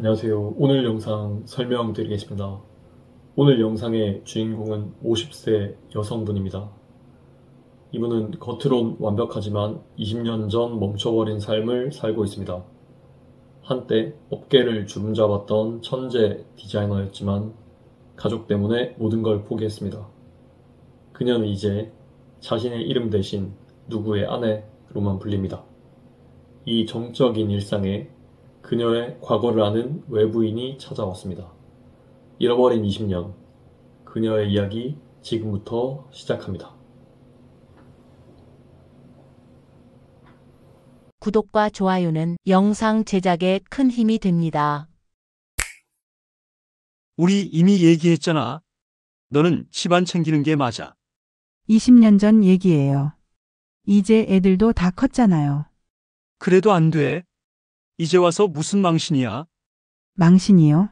안녕하세요. 오늘 영상 설명드리겠습니다. 오늘 영상의 주인공은 50세 여성분입니다. 이분은 겉으론 완벽하지만 20년 전 멈춰버린 삶을 살고 있습니다. 한때 업계를 주름잡았던 천재 디자이너였지만 가족 때문에 모든 걸 포기했습니다. 그녀는 이제 자신의 이름 대신 누구의 아내로만 불립니다. 이 정적인 일상에 그녀의 과거를 아는 외부인이 찾아왔습니다. 잃어버린 20년, 그녀의 이야기 지금부터 시작합니다. 구독과 좋아요는 영상 제작에 큰 힘이 됩니다. 우리 이미 얘기했잖아. 너는 집안 챙기는 게 맞아. 20년 전 얘기예요. 이제 애들도 다 컸잖아요. 그래도 안 돼. 이제 와서 무슨 망신이야? 망신이요?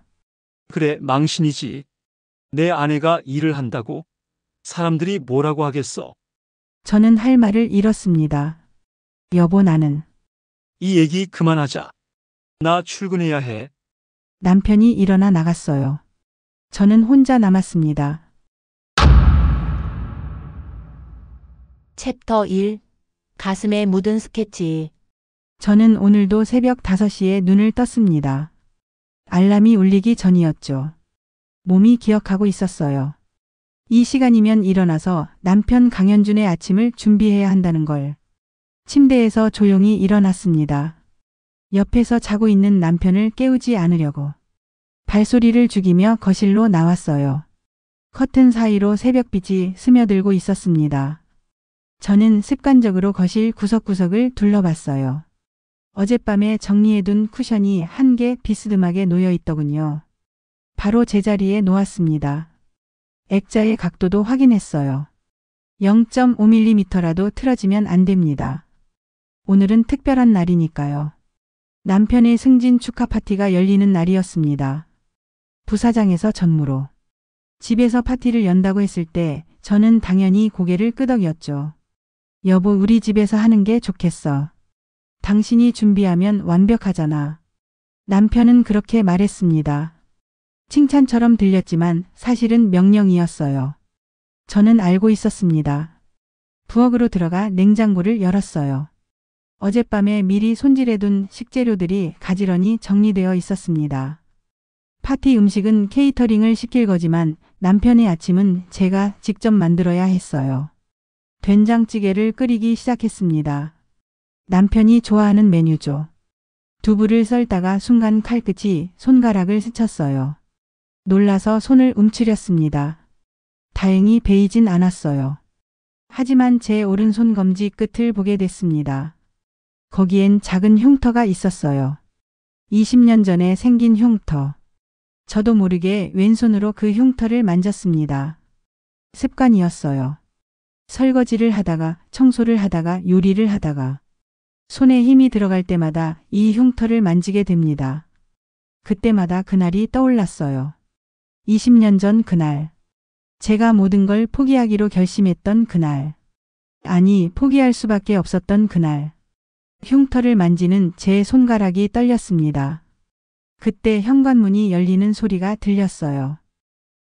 그래, 망신이지. 내 아내가 일을 한다고? 사람들이 뭐라고 하겠어? 저는 할 말을 잃었습니다. 여보, 나는 이 얘기 그만하자. 나 출근해야 해. 남편이 일어나 나갔어요. 저는 혼자 남았습니다. 챕터 1. 가슴에 묻은 스케치. 저는 오늘도 새벽 5시에 눈을 떴습니다. 알람이 울리기 전이었죠. 몸이 기억하고 있었어요. 이 시간이면 일어나서 남편 강현준의 아침을 준비해야 한다는 걸. 침대에서 조용히 일어났습니다. 옆에서 자고 있는 남편을 깨우지 않으려고. 발소리를 죽이며 거실로 나왔어요. 커튼 사이로 새벽빛이 스며들고 있었습니다. 저는 습관적으로 거실 구석구석을 둘러봤어요. 어젯밤에 정리해둔 쿠션이 한 개 비스듬하게 놓여 있더군요. 바로 제자리에 놓았습니다. 액자의 각도도 확인했어요. 0.5mm라도 틀어지면 안 됩니다. 오늘은 특별한 날이니까요. 남편의 승진 축하 파티가 열리는 날이었습니다. 부사장에서 전무로. 집에서 파티를 연다고 했을 때 저는 당연히 고개를 끄덕였죠. 여보, 우리 집에서 하는 게 좋겠어. 당신이 준비하면 완벽하잖아. 남편은 그렇게 말했습니다. 칭찬처럼 들렸지만 사실은 명령이었어요. 저는 알고 있었습니다. 부엌으로 들어가 냉장고를 열었어요. 어젯밤에 미리 손질해둔 식재료들이 가지런히 정리되어 있었습니다. 파티 음식은 케이터링을 시킬 거지만 남편의 아침은 제가 직접 만들어야 했어요. 된장찌개를 끓이기 시작했습니다. 남편이 좋아하는 메뉴죠. 두부를 썰다가 순간 칼끝이 손가락을 스쳤어요. 놀라서 손을 움츠렸습니다. 다행히 베이진 않았어요. 하지만 제 오른손 검지 끝을 보게 됐습니다. 거기엔 작은 흉터가 있었어요. 20년 전에 생긴 흉터. 저도 모르게 왼손으로 그 흉터를 만졌습니다. 습관이었어요. 설거지를 하다가, 청소를 하다가, 요리를 하다가. 손에 힘이 들어갈 때마다 이 흉터를 만지게 됩니다. 그때마다 그날이 떠올랐어요. 20년 전 그날. 제가 모든 걸 포기하기로 결심했던 그날. 아니, 포기할 수밖에 없었던 그날. 흉터를 만지는 제 손가락이 떨렸습니다. 그때 현관문이 열리는 소리가 들렸어요.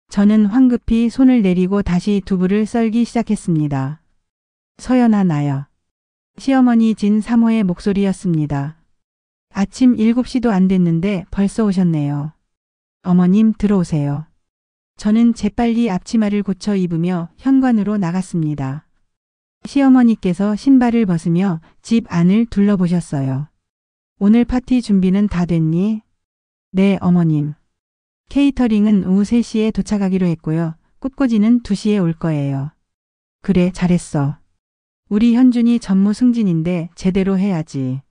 저는 황급히 손을 내리고 다시 두부를 썰기 시작했습니다. 서연아, 나야. 시어머니 진 사모의 목소리였습니다. 아침 7시도 안 됐는데 벌써 오셨네요. 어머님, 들어오세요. 저는 재빨리 앞치마를 고쳐 입으며 현관으로 나갔습니다. 시어머니께서 신발을 벗으며 집 안을 둘러보셨어요. 오늘 파티 준비는 다 됐니? 네, 어머님. 케이터링은 오후 3시에 도착하기로 했고요. 꽃꽂이는 2시에 올 거예요. 그래, 잘했어. 우리 현준이 전무 승진인데 제대로 해야지.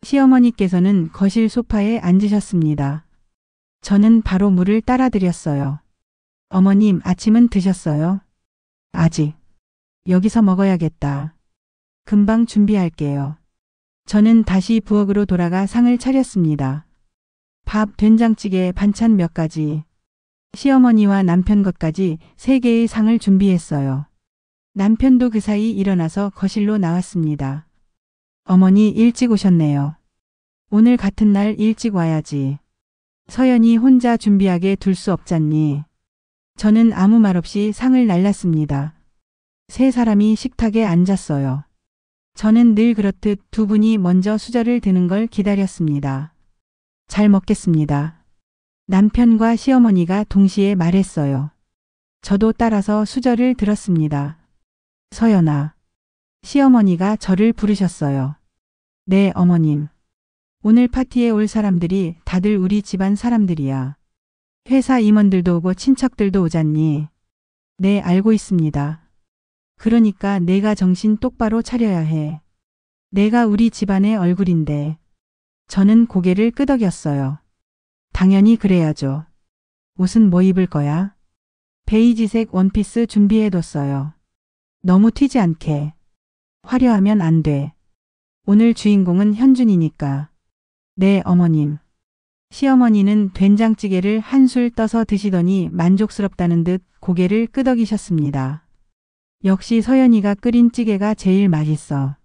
시어머니께서는 거실 소파에 앉으셨습니다. 저는 바로 물을 따라 드렸어요. 어머님, 아침은 드셨어요? 아직. 여기서 먹어야겠다. 금방 준비할게요. 저는 다시 부엌으로 돌아가 상을 차렸습니다. 밥, 된장찌개, 반찬 몇 가지. 시어머니와 남편 것까지 3개의 상을 준비했어요. 남편도 그 사이 일어나서 거실로 나왔습니다. 어머니 일찍 오셨네요. 오늘 같은 날 일찍 와야지. 서연이 혼자 준비하게 둘 수 없잖니. 저는 아무 말 없이 상을 날랐습니다. 세 사람이 식탁에 앉았어요. 저는 늘 그렇듯 두 분이 먼저 수저를 드는 걸 기다렸습니다. 잘 먹겠습니다. 남편과 시어머니가 동시에 말했어요. 저도 따라서 수저를 들었습니다. 서연아. 시어머니가 저를 부르셨어요. 네, 어머님. 오늘 파티에 올 사람들이 다들 우리 집안 사람들이야. 회사 임원들도 오고 친척들도 오잖니. 네, 알고 있습니다. 그러니까 내가 정신 똑바로 차려야 해. 내가 우리 집안의 얼굴인데. 저는 고개를 끄덕였어요. 당연히 그래야죠. 옷은 뭐 입을 거야? 베이지색 원피스 준비해뒀어요. 너무 튀지 않게. 화려하면 안 돼. 오늘 주인공은 현준이니까. 네, 어머님. 시어머니는 된장찌개를 한술 떠서 드시더니 만족스럽다는 듯 고개를 끄덕이셨습니다. 역시 서연이가 끓인 찌개가 제일 맛있어.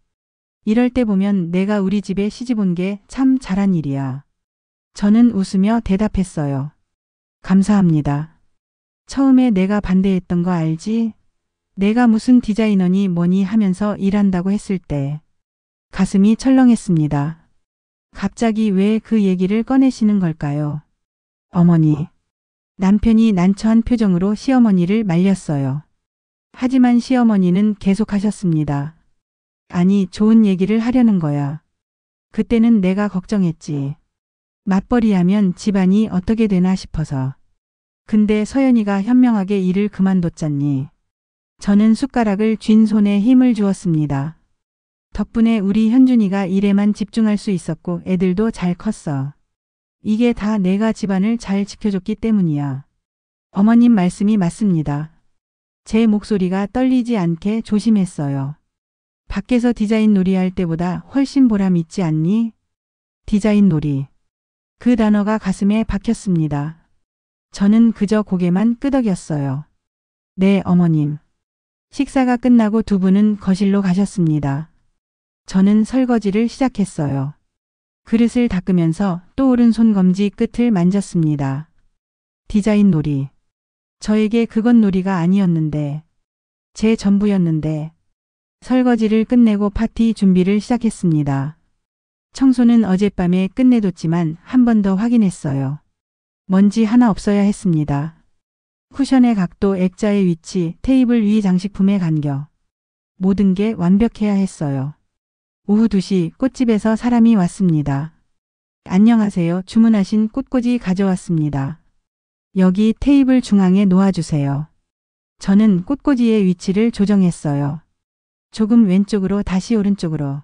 이럴 때 보면 내가 우리 집에 시집 온 게 참 잘한 일이야. 저는 웃으며 대답했어요. 감사합니다. 처음에 내가 반대했던 거 알지? 내가 무슨 디자이너니 뭐니 하면서 일한다고 했을 때 가슴이 철렁했습니다. 갑자기 왜 그 얘기를 꺼내시는 걸까요? 어머니. 남편이 난처한 표정으로 시어머니를 말렸어요. 하지만 시어머니는 계속하셨습니다. 아니, 좋은 얘기를 하려는 거야. 그때는 내가 걱정했지. 맞벌이하면 집안이 어떻게 되나 싶어서. 근데 서연이가 현명하게 일을 그만뒀잖니. 저는 숟가락을 쥔 손에 힘을 주었습니다. 덕분에 우리 현준이가 일에만 집중할 수 있었고 애들도 잘 컸어. 이게 다 내가 집안을 잘 지켜줬기 때문이야. 어머님 말씀이 맞습니다. 제 목소리가 떨리지 않게 조심했어요. 밖에서 디자인 놀이 할 때보다 훨씬 보람 있지 않니? 디자인 놀이. 그 단어가 가슴에 박혔습니다. 저는 그저 고개만 끄덕였어요. 네, 어머님. 식사가 끝나고 두 분은 거실로 가셨습니다. 저는 설거지를 시작했어요. 그릇을 닦으면서 떠오른 손검지 끝을 만졌습니다. 디자인 놀이. 저에게 그건 놀이가 아니었는데, 제 전부였는데, 설거지를 끝내고 파티 준비를 시작했습니다. 청소는 어젯밤에 끝내뒀지만 한 번 더 확인했어요. 먼지 하나 없어야 했습니다. 쿠션의 각도, 액자의 위치, 테이블 위 장식품의 간격. 모든 게 완벽해야 했어요. 오후 2시 꽃집에서 사람이 왔습니다. 안녕하세요. 주문하신 꽃꽂이 가져왔습니다. 여기 테이블 중앙에 놓아주세요. 저는 꽃꽂이의 위치를 조정했어요. 조금 왼쪽으로 다시 오른쪽으로.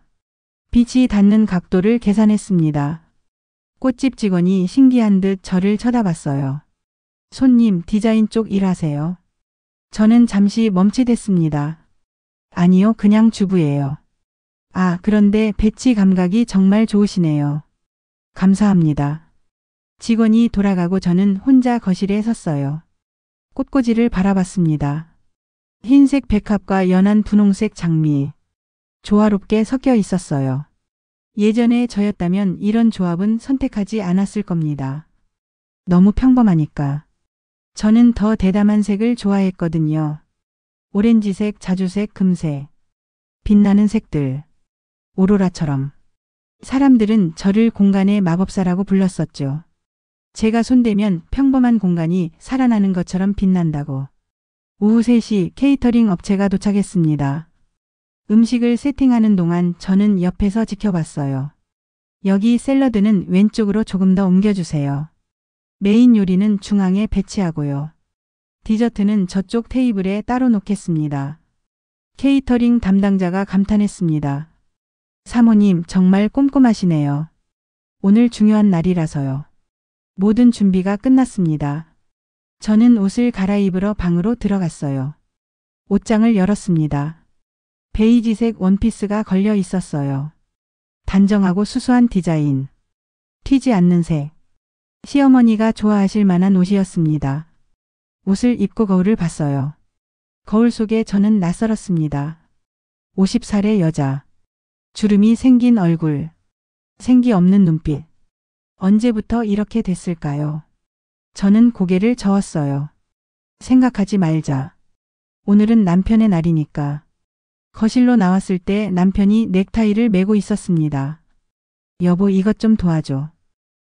빛이 닿는 각도를 계산했습니다. 꽃집 직원이 신기한 듯 저를 쳐다봤어요. 손님, 디자인 쪽 일하세요? 저는 잠시 멈칫했습니다. 아니요, 그냥 주부예요. 아, 그런데 배치 감각이 정말 좋으시네요. 감사합니다. 직원이 돌아가고 저는 혼자 거실에 섰어요. 꽃꽂이를 바라봤습니다. 흰색 백합과 연한 분홍색 장미. 조화롭게 섞여 있었어요. 예전에 저였다면 이런 조합은 선택하지 않았을 겁니다. 너무 평범하니까. 저는 더 대담한 색을 좋아했거든요. 오렌지색, 자주색, 금색. 빛나는 색들. 오로라처럼. 사람들은 저를 공간의 마법사라고 불렀었죠. 제가 손대면 평범한 공간이 살아나는 것처럼 빛난다고. 오후 3시 케이터링 업체가 도착했습니다. 음식을 세팅하는 동안 저는 옆에서 지켜봤어요. 여기 샐러드는 왼쪽으로 조금 더 옮겨주세요. 메인 요리는 중앙에 배치하고요. 디저트는 저쪽 테이블에 따로 놓겠습니다. 케이터링 담당자가 감탄했습니다. 사모님, 정말 꼼꼼하시네요. 오늘 중요한 날이라서요. 모든 준비가 끝났습니다. 저는 옷을 갈아입으러 방으로 들어갔어요. 옷장을 열었습니다. 베이지색 원피스가 걸려 있었어요. 단정하고 수수한 디자인. 튀지 않는 색. 시어머니가 좋아하실 만한 옷이었습니다. 옷을 입고 거울을 봤어요. 거울 속에 저는 낯설었습니다. 50살의 여자. 주름이 생긴 얼굴. 생기 없는 눈빛. 언제부터 이렇게 됐을까요? 저는 고개를 저었어요. 생각하지 말자. 오늘은 남편의 날이니까. 거실로 나왔을 때 남편이 넥타이를 매고 있었습니다. 여보, 이것 좀 도와줘.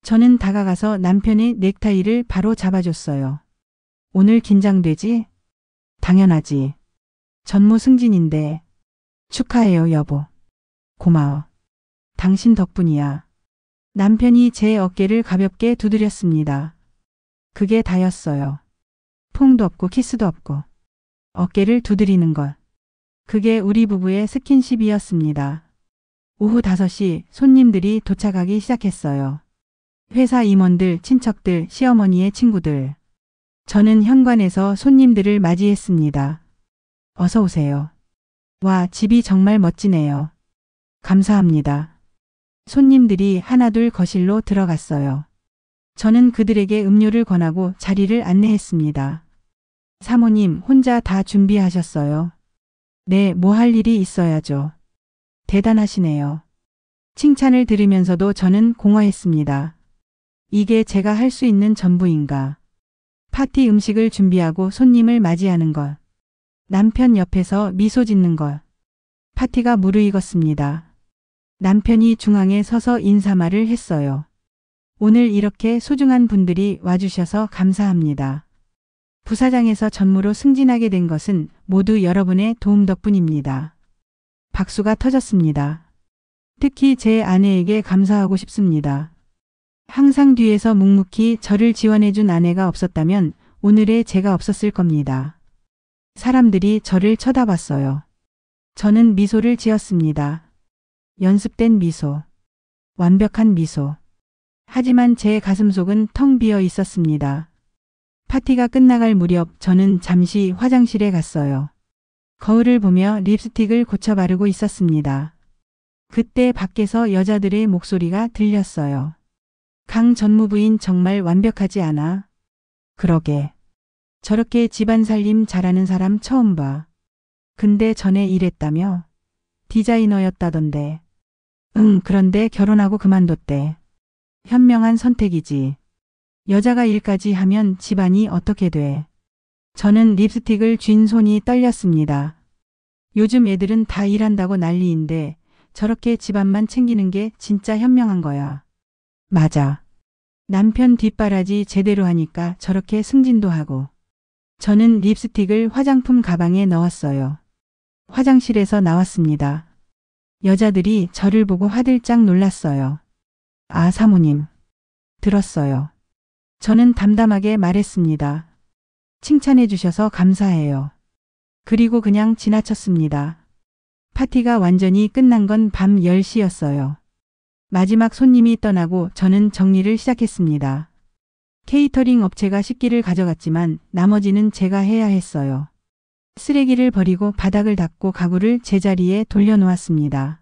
저는 다가가서 남편의 넥타이를 바로 잡아줬어요. 오늘 긴장되지? 당연하지. 전무 승진인데. 축하해요, 여보. 고마워. 당신 덕분이야. 남편이 제 어깨를 가볍게 두드렸습니다. 그게 다였어요. 퐁도 없고 키스도 없고. 어깨를 두드리는 것. 그게 우리 부부의 스킨십이었습니다. 오후 5시 손님들이 도착하기 시작했어요. 회사 임원들, 친척들, 시어머니의 친구들. 저는 현관에서 손님들을 맞이했습니다. 어서 오세요. 와, 집이 정말 멋지네요. 감사합니다. 손님들이 하나둘 거실로 들어갔어요. 저는 그들에게 음료를 권하고 자리를 안내했습니다. 사모님, 혼자 다 준비하셨어요? 네, 뭐 할 일이 있어야죠. 대단하시네요. 칭찬을 들으면서도 저는 공허했습니다. 이게 제가 할 수 있는 전부인가? 파티 음식을 준비하고 손님을 맞이하는 것. 남편 옆에서 미소 짓는 것. 파티가 무르익었습니다. 남편이 중앙에 서서 인사말을 했어요. 오늘 이렇게 소중한 분들이 와주셔서 감사합니다. 부사장에서 전무로 승진하게 된 것은 모두 여러분의 도움 덕분입니다. 박수가 터졌습니다. 특히 제 아내에게 감사하고 싶습니다. 항상 뒤에서 묵묵히 저를 지원해준 아내가 없었다면 오늘의 제가 없었을 겁니다. 사람들이 저를 쳐다봤어요. 저는 미소를 지었습니다. 연습된 미소. 완벽한 미소. 하지만 제 가슴속은 텅 비어 있었습니다. 파티가 끝나갈 무렵 저는 잠시 화장실에 갔어요. 거울을 보며 립스틱을 고쳐 바르고 있었습니다. 그때 밖에서 여자들의 목소리가 들렸어요. 강 전무부인 정말 완벽하지 않아? 그러게. 저렇게 집안 살림 잘하는 사람 처음 봐. 근데 전에 일했다며? 디자이너였다던데. 그런데 결혼하고 그만뒀대. 현명한 선택이지. 여자가 일까지 하면 집안이 어떻게 돼? 저는 립스틱을 쥔 손이 떨렸습니다. 요즘 애들은 다 일한다고 난리인데 저렇게 집안만 챙기는 게 진짜 현명한 거야. 맞아. 남편 뒷바라지 제대로 하니까 저렇게 승진도 하고. 저는 립스틱을 화장품 가방에 넣었어요. 화장실에서 나왔습니다. 여자들이 저를 보고 화들짝 놀랐어요. 아, 사모님. 들었어요. 저는 담담하게 말했습니다. 칭찬해 주셔서 감사해요. 그리고 그냥 지나쳤습니다. 파티가 완전히 끝난 건 밤 10시였어요. 마지막 손님이 떠나고 저는 정리를 시작했습니다. 케이터링 업체가 식기를 가져갔지만 나머지는 제가 해야 했어요. 쓰레기를 버리고 바닥을 닦고 가구를 제자리에 돌려놓았습니다.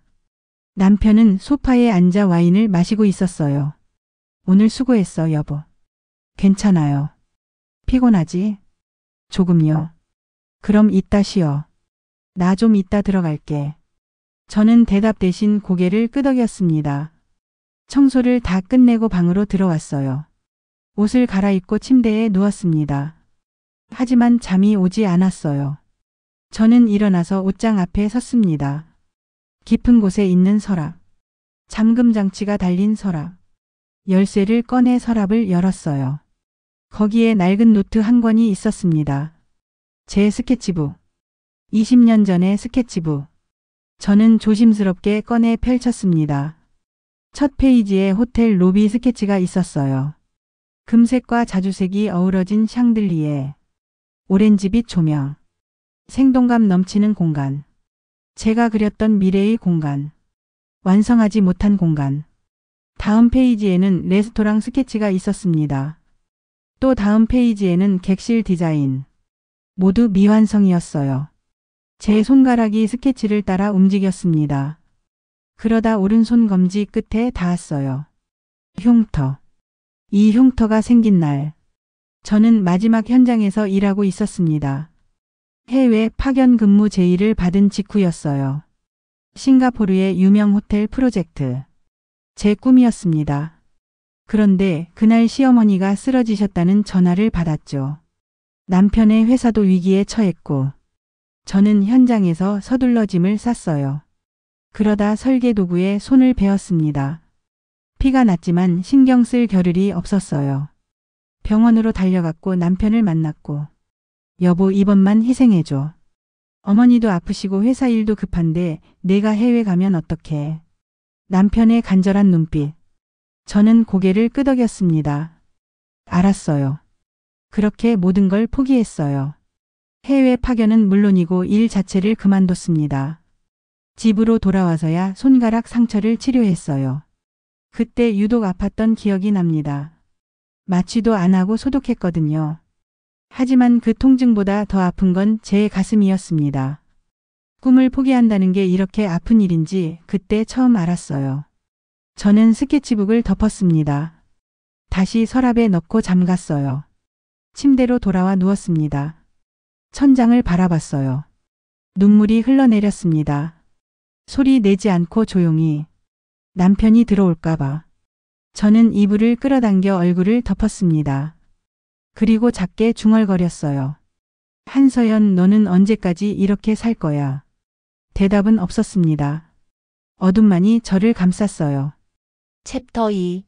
남편은 소파에 앉아 와인을 마시고 있었어요. 오늘 수고했어, 여보. 괜찮아요. 피곤하지? 조금요. 그럼 이따 쉬어. 나 좀 이따 들어갈게. 저는 대답 대신 고개를 끄덕였습니다. 청소를 다 끝내고 방으로 들어왔어요. 옷을 갈아입고 침대에 누웠습니다. 하지만 잠이 오지 않았어요. 저는 일어나서 옷장 앞에 섰습니다. 깊은 곳에 있는 서랍. 잠금 장치가 달린 서랍. 열쇠를 꺼내 서랍을 열었어요. 거기에 낡은 노트 한 권이 있었습니다. 제 스케치북. 20년 전의 스케치북. 저는 조심스럽게 꺼내 펼쳤습니다. 첫 페이지에 호텔 로비 스케치가 있었어요. 금색과 자주색이 어우러진 샹들리에. 오렌지빛 조명. 생동감 넘치는 공간. 제가 그렸던 미래의 공간. 완성하지 못한 공간. 다음 페이지에는 레스토랑 스케치가 있었습니다. 또 다음 페이지에는 객실 디자인. 모두 미완성이었어요. 제 손가락이 스케치를 따라 움직였습니다. 그러다 오른손 검지 끝에 닿았어요. 흉터. 이 흉터가 생긴 날. 저는 마지막 현장에서 일하고 있었습니다. 해외 파견 근무 제의를 받은 직후였어요. 싱가포르의 유명 호텔 프로젝트. 제 꿈이었습니다. 그런데 그날 시어머니가 쓰러지셨다는 전화를 받았죠. 남편의 회사도 위기에 처했고 저는 현장에서 서둘러 짐을 쌌어요. 그러다 설계 도구에 손을 베었습니다. 피가 났지만 신경 쓸 겨를이 없었어요. 병원으로 달려갔고 남편을 만났고 여보 이번만 희생해줘. 어머니도 아프시고 회사 일도 급한데 내가 해외 가면 어떡해. 남편의 간절한 눈빛. 저는 고개를 끄덕였습니다. 알았어요. 그렇게 모든 걸 포기했어요. 해외 파견은 물론이고 일 자체를 그만뒀습니다. 집으로 돌아와서야 손가락 상처를 치료했어요. 그때 유독 아팠던 기억이 납니다. 마취도 안 하고 소독했거든요. 하지만 그 통증보다 더 아픈 건 제 가슴이었습니다. 꿈을 포기한다는 게 이렇게 아픈 일인지 그때 처음 알았어요. 저는 스케치북을 덮었습니다. 다시 서랍에 넣고 잠갔어요. 침대로 돌아와 누웠습니다. 천장을 바라봤어요. 눈물이 흘러내렸습니다. 소리 내지 않고 조용히. 남편이 들어올까봐. 저는 이불을 끌어당겨 얼굴을 덮었습니다. 그리고 작게 중얼거렸어요. 한서연, 너는 언제까지 이렇게 살 거야? 대답은 없었습니다. 어둠만이 저를 감쌌어요. 챕터 2.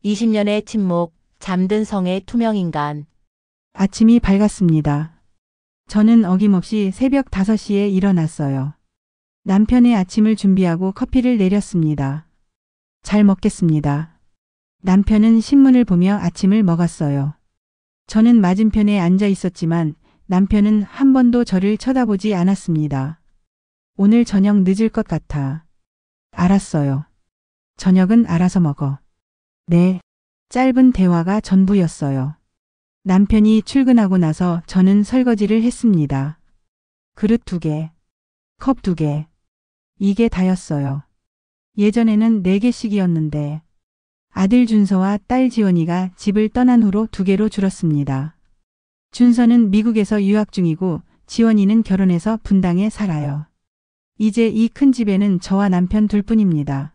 20년의 침묵, 잠든 성의 투명인간. 아침이 밝았습니다. 저는 어김없이 새벽 5시에 일어났어요. 남편의 아침을 준비하고 커피를 내렸습니다. 잘 먹겠습니다. 남편은 신문을 보며 아침을 먹었어요. 저는 맞은편에 앉아 있었지만 남편은 한 번도 저를 쳐다보지 않았습니다. 오늘 저녁 늦을 것 같아. 알았어요. 저녁은 알아서 먹어. 네. 짧은 대화가 전부였어요. 남편이 출근하고 나서 저는 설거지를 했습니다. 그릇 2개, 컵 2개. 이게 다였어요. 예전에는 4개씩이었는데 아들 준서와 딸 지원이가 집을 떠난 후로 2개로 줄었습니다. 준서는 미국에서 유학 중이고 지원이는 결혼해서 분당에 살아요. 이제 이 큰 집에는 저와 남편 둘뿐입니다.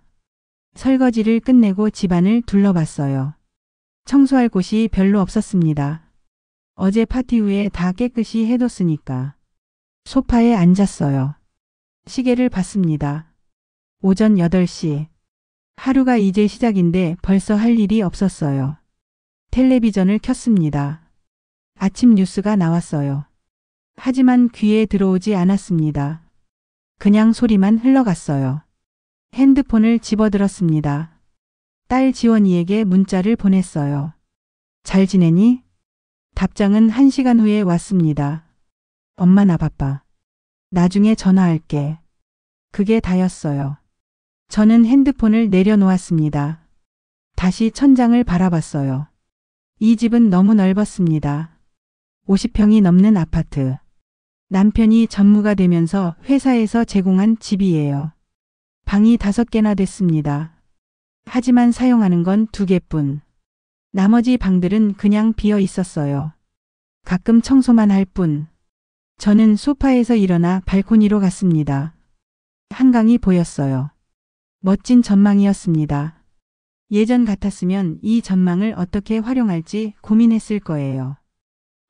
설거지를 끝내고 집안을 둘러봤어요. 청소할 곳이 별로 없었습니다. 어제 파티 후에 다 깨끗이 해뒀으니까. 소파에 앉았어요. 시계를 봤습니다. 오전 8시. 하루가 이제 시작인데 벌써 할 일이 없었어요. 텔레비전을 켰습니다. 아침 뉴스가 나왔어요. 하지만 귀에 들어오지 않았습니다. 그냥 소리만 흘러갔어요. 핸드폰을 집어들었습니다. 딸 지원이에게 문자를 보냈어요. 잘 지내니? 답장은 1시간 후에 왔습니다. 엄마 나 바빠. 나중에 전화할게. 그게 다였어요. 저는 핸드폰을 내려놓았습니다. 다시 천장을 바라봤어요. 이 집은 너무 넓었습니다. 50평이 넘는 아파트. 남편이 전무가 되면서 회사에서 제공한 집이에요. 방이 5개나 됐습니다. 하지만 사용하는 건 2개뿐. 나머지 방들은 그냥 비어 있었어요. 가끔 청소만 할 뿐. 저는 소파에서 일어나 발코니로 갔습니다. 한강이 보였어요. 멋진 전망이었습니다. 예전 같았으면 이 전망을 어떻게 활용할지 고민했을 거예요.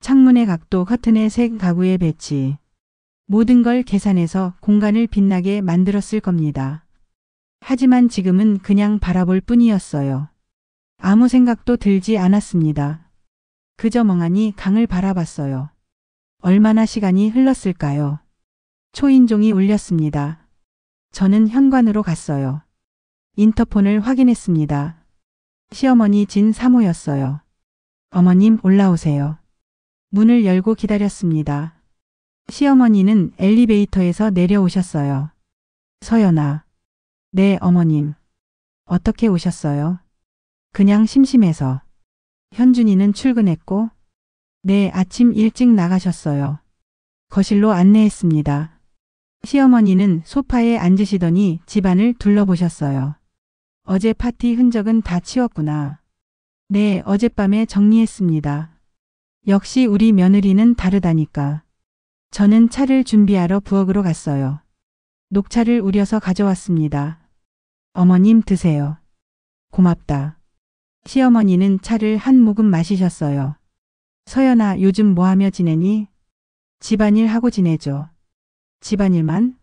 창문의 각도, 커튼의 색, 가구의 배치. 모든 걸 계산해서 공간을 빛나게 만들었을 겁니다. 하지만 지금은 그냥 바라볼 뿐이었어요. 아무 생각도 들지 않았습니다. 그저 멍하니 강을 바라봤어요. 얼마나 시간이 흘렀을까요? 초인종이 울렸습니다. 저는 현관으로 갔어요. 인터폰을 확인했습니다. 시어머니 진 사모였어요. 어머님 올라오세요. 문을 열고 기다렸습니다. 시어머니는 엘리베이터에서 내려오셨어요. 서연아. 네, 어머님. 어떻게 오셨어요? 그냥 심심해서. 현준이는 출근했고? 네, 아침 일찍 나가셨어요. 거실로 안내했습니다. 시어머니는 소파에 앉으시더니 집안을 둘러보셨어요. 어제 파티 흔적은 다 치웠구나. 네, 어젯밤에 정리했습니다. 역시 우리 며느리는 다르다니까. 저는 차를 준비하러 부엌으로 갔어요. 녹차를 우려서 가져왔습니다. 어머님 드세요. 고맙다. 시어머니는 차를 한 모금 마시셨어요. 서연아, 요즘 뭐 하며 지내니? 집안일 하고 지내죠. 집안일만?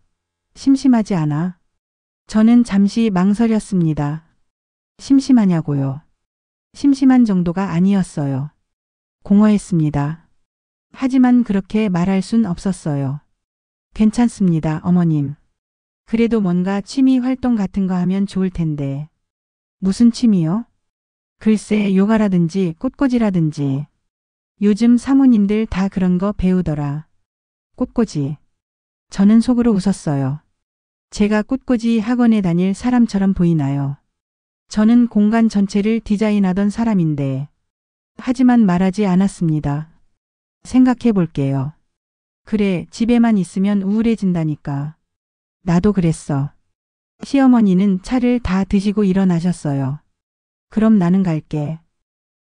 심심하지 않아? 저는 잠시 망설였습니다. 심심하냐고요. 심심한 정도가 아니었어요. 공허했습니다. 하지만 그렇게 말할 순 없었어요. 괜찮습니다, 어머님. 그래도 뭔가 취미 활동 같은 거 하면 좋을 텐데. 무슨 취미요? 글쎄, 요가라든지 꽃꽂이라든지. 요즘 사모님들 다 그런 거 배우더라. 꽃꽂이. 저는 속으로 웃었어요. 제가 꽃꽂이 학원에 다닐 사람처럼 보이나요? 저는 공간 전체를 디자인하던 사람인데. 하지만 말하지 않았습니다. 생각해 볼게요. 그래, 집에만 있으면 우울해진다니까. 나도 그랬어. 시어머니는 차를 다 드시고 일어나셨어요. 그럼 나는 갈게.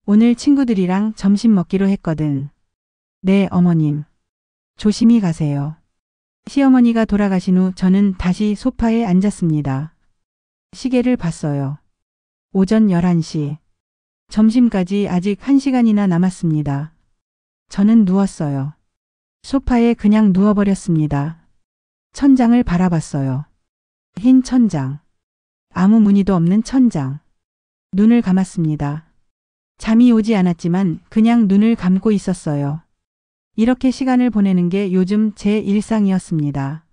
오늘 친구들이랑 점심 먹기로 했거든. 네, 어머님. 조심히 가세요. 시어머니가 돌아가신 후 저는 다시 소파에 앉았습니다. 시계를 봤어요. 오전 11시. 점심까지 아직 1시간이나 남았습니다. 저는 누웠어요. 소파에 그냥 누워버렸습니다. 천장을 바라봤어요. 흰 천장. 아무 무늬도 없는 천장. 눈을 감았습니다. 잠이 오지 않았지만 그냥 눈을 감고 있었어요. 이렇게 시간을 보내는 게 요즘 제 일상이었습니다.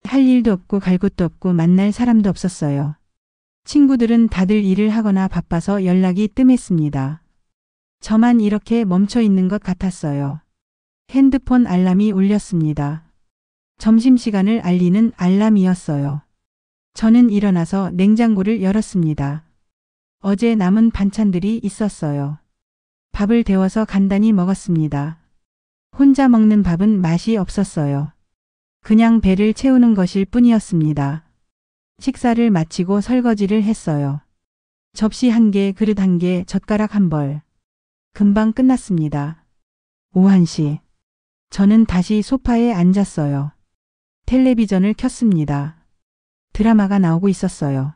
할 일도 없고 갈 곳도 없고 만날 사람도 없었어요. 친구들은 다들 일을 하거나 바빠서 연락이 뜸했습니다. 저만 이렇게 멈춰 있는 것 같았어요. 핸드폰 알람이 울렸습니다. 점심시간을 알리는 알람이었어요. 저는 일어나서 냉장고를 열었습니다. 어제 남은 반찬들이 있었어요. 밥을 데워서 간단히 먹었습니다. 혼자 먹는 밥은 맛이 없었어요. 그냥 배를 채우는 것일 뿐이었습니다. 식사를 마치고 설거지를 했어요. 접시 1개, 그릇 1개, 젓가락 1벌. 금방 끝났습니다. 오후 1시. 저는 다시 소파에 앉았어요. 텔레비전을 켰습니다. 드라마가 나오고 있었어요.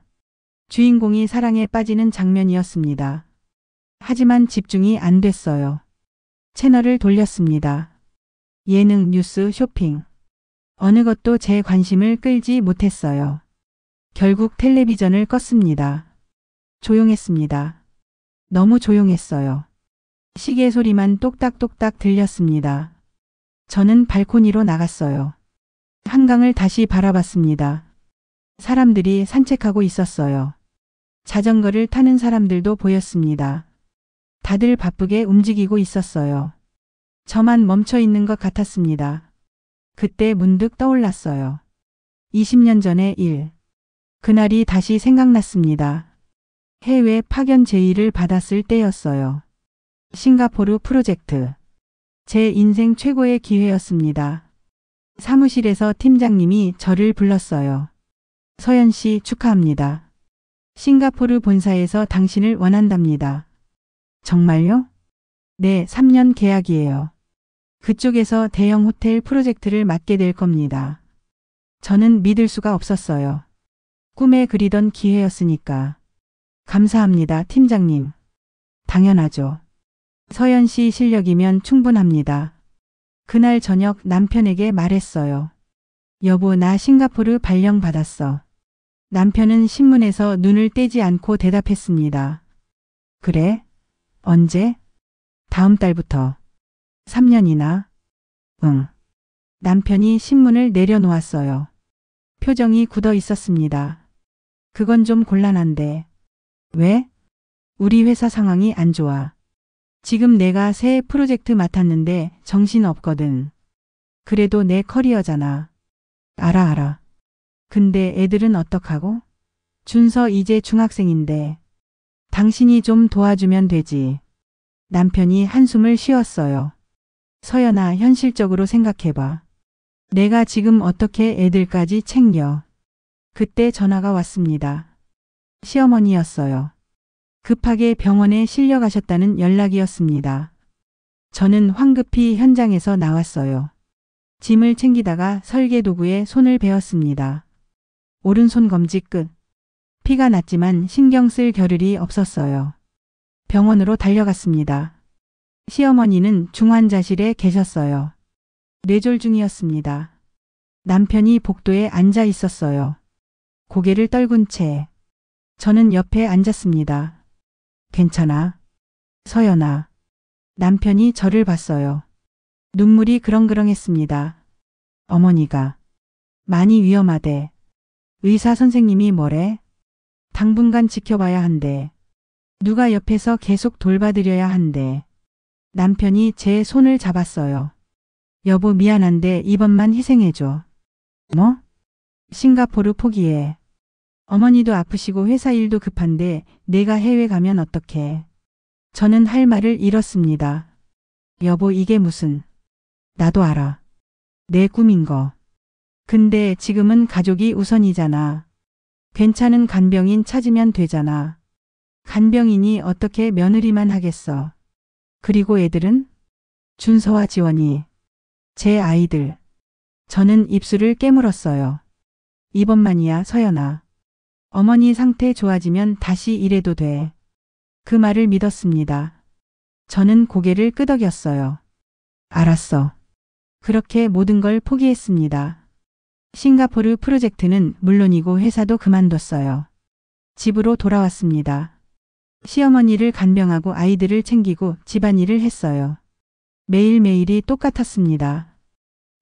주인공이 사랑에 빠지는 장면이었습니다. 하지만 집중이 안 됐어요. 채널을 돌렸습니다. 예능, 뉴스, 쇼핑. 어느 것도 제 관심을 끌지 못했어요. 결국 텔레비전을 껐습니다. 조용했습니다. 너무 조용했어요. 시계 소리만 똑딱똑딱 들렸습니다. 저는 발코니로 나갔어요. 한강을 다시 바라봤습니다. 사람들이 산책하고 있었어요. 자전거를 타는 사람들도 보였습니다. 다들 바쁘게 움직이고 있었어요. 저만 멈춰 있는 것 같았습니다. 그때 문득 떠올랐어요. 20년 전의 일. 그날이 다시 생각났습니다. 해외 파견 제의를 받았을 때였어요. 싱가포르 프로젝트. 제 인생 최고의 기회였습니다. 사무실에서 팀장님이 저를 불렀어요. 서연 씨 축하합니다. 싱가포르 본사에서 당신을 원한답니다. 정말요? 네, 3년 계약이에요. 그쪽에서 대형 호텔 프로젝트를 맡게 될 겁니다. 저는 믿을 수가 없었어요. 꿈에 그리던 기회였으니까. 감사합니다, 팀장님. 당연하죠. 서연 씨 실력이면 충분합니다. 그날 저녁 남편에게 말했어요. 여보, 나 싱가포르 발령 받았어. 남편은 신문에서 눈을 떼지 않고 대답했습니다. 그래? 언제? 다음 달부터. 3년이나? 응. 남편이 신문을 내려놓았어요. 표정이 굳어 있었습니다. 그건 좀 곤란한데. 왜? 우리 회사 상황이 안 좋아. 지금 내가 새 프로젝트 맡았는데 정신 없거든. 그래도 내 커리어잖아. 알아. 근데 애들은 어떡하고? 준서 이제 중학생인데. 당신이 좀 도와주면 되지. 남편이 한숨을 쉬었어요. 서연아, 현실적으로 생각해봐. 내가 지금 어떻게 애들까지 챙겨. 그때 전화가 왔습니다. 시어머니였어요. 급하게 병원에 실려가셨다는 연락이었습니다. 저는 황급히 현장에서 나왔어요. 짐을 챙기다가 설계도구에 손을 베었습니다. 오른손 검지 끝. 피가 났지만 신경 쓸 겨를이 없었어요. 병원으로 달려갔습니다. 시어머니는 중환자실에 계셨어요. 뇌졸 중이었습니다. 남편이 복도에 앉아 있었어요. 고개를 떨군 채. 저는 옆에 앉았습니다. 괜찮아? 서연아. 남편이 저를 봤어요. 눈물이 그렁그렁했습니다. 어머니가 많이 위험하대. 의사 선생님이 뭐래? 당분간 지켜봐야 한대. 누가 옆에서 계속 돌봐드려야 한대. 남편이 제 손을 잡았어요. 여보 미안한데 이번만 희생해줘. 뭐? 싱가포르 포기해. 어머니도 아프시고 회사 일도 급한데 내가 해외 가면 어떡해. 저는 할 말을 잃었습니다. 여보 이게 무슨. 나도 알아. 내 꿈인 거. 근데 지금은 가족이 우선이잖아. 괜찮은 간병인 찾으면 되잖아. 간병인이 어떻게 며느리만 하겠어. 그리고 애들은? 준서와 지원이. 제 아이들. 저는 입술을 깨물었어요. 이번만이야 서연아. 어머니 상태 좋아지면 다시 일해도 돼. 그 말을 믿었습니다. 저는 고개를 끄덕였어요. 알았어. 그렇게 모든 걸 포기했습니다. 싱가포르 프로젝트는 물론이고 회사도 그만뒀어요. 집으로 돌아왔습니다. 시어머니를 간병하고 아이들을 챙기고 집안일을 했어요. 매일매일이 똑같았습니다.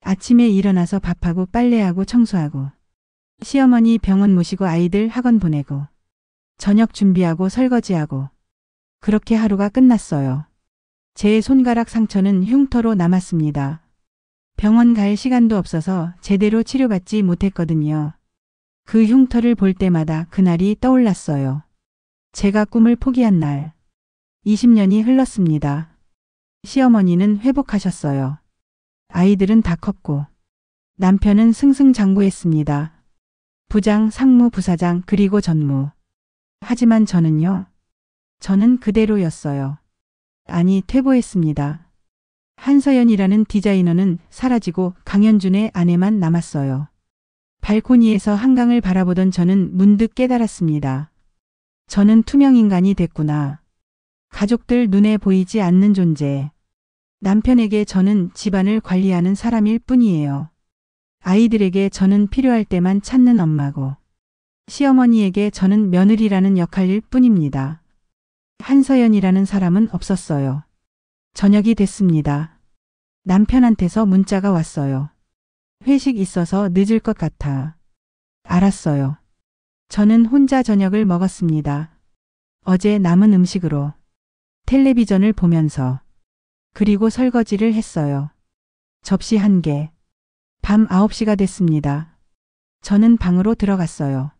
아침에 일어나서 밥하고 빨래하고 청소하고 시어머니 병원 모시고 아이들 학원 보내고 저녁 준비하고 설거지하고 그렇게 하루가 끝났어요. 제 손가락 상처는 흉터로 남았습니다. 병원 갈 시간도 없어서 제대로 치료받지 못했거든요. 그 흉터를 볼 때마다 그날이 떠올랐어요. 제가 꿈을 포기한 날. 20년이 흘렀습니다. 시어머니는 회복하셨어요. 아이들은 다 컸고 남편은 승승장구했습니다. 부장, 상무, 부사장 그리고 전무. 하지만 저는요. 저는 그대로였어요. 아니 퇴보했습니다. 한서연이라는 디자이너는 사라지고 강현준의 아내만 남았어요. 발코니에서 한강을 바라보던 저는 문득 깨달았습니다. 저는 투명인간이 됐구나. 가족들 눈에 보이지 않는 존재. 남편에게 저는 집안을 관리하는 사람일 뿐이에요. 아이들에게 저는 필요할 때만 찾는 엄마고 시어머니에게 저는 며느리라는 역할일 뿐입니다. 한서연이라는 사람은 없었어요. 저녁이 됐습니다. 남편한테서 문자가 왔어요. 회식 있어서 늦을 것 같아. 알았어요. 저는 혼자 저녁을 먹었습니다. 어제 남은 음식으로 텔레비전을 보면서 그리고 설거지를 했어요. 접시 1개. 밤 9시가 됐습니다. 저는 방으로 들어갔어요.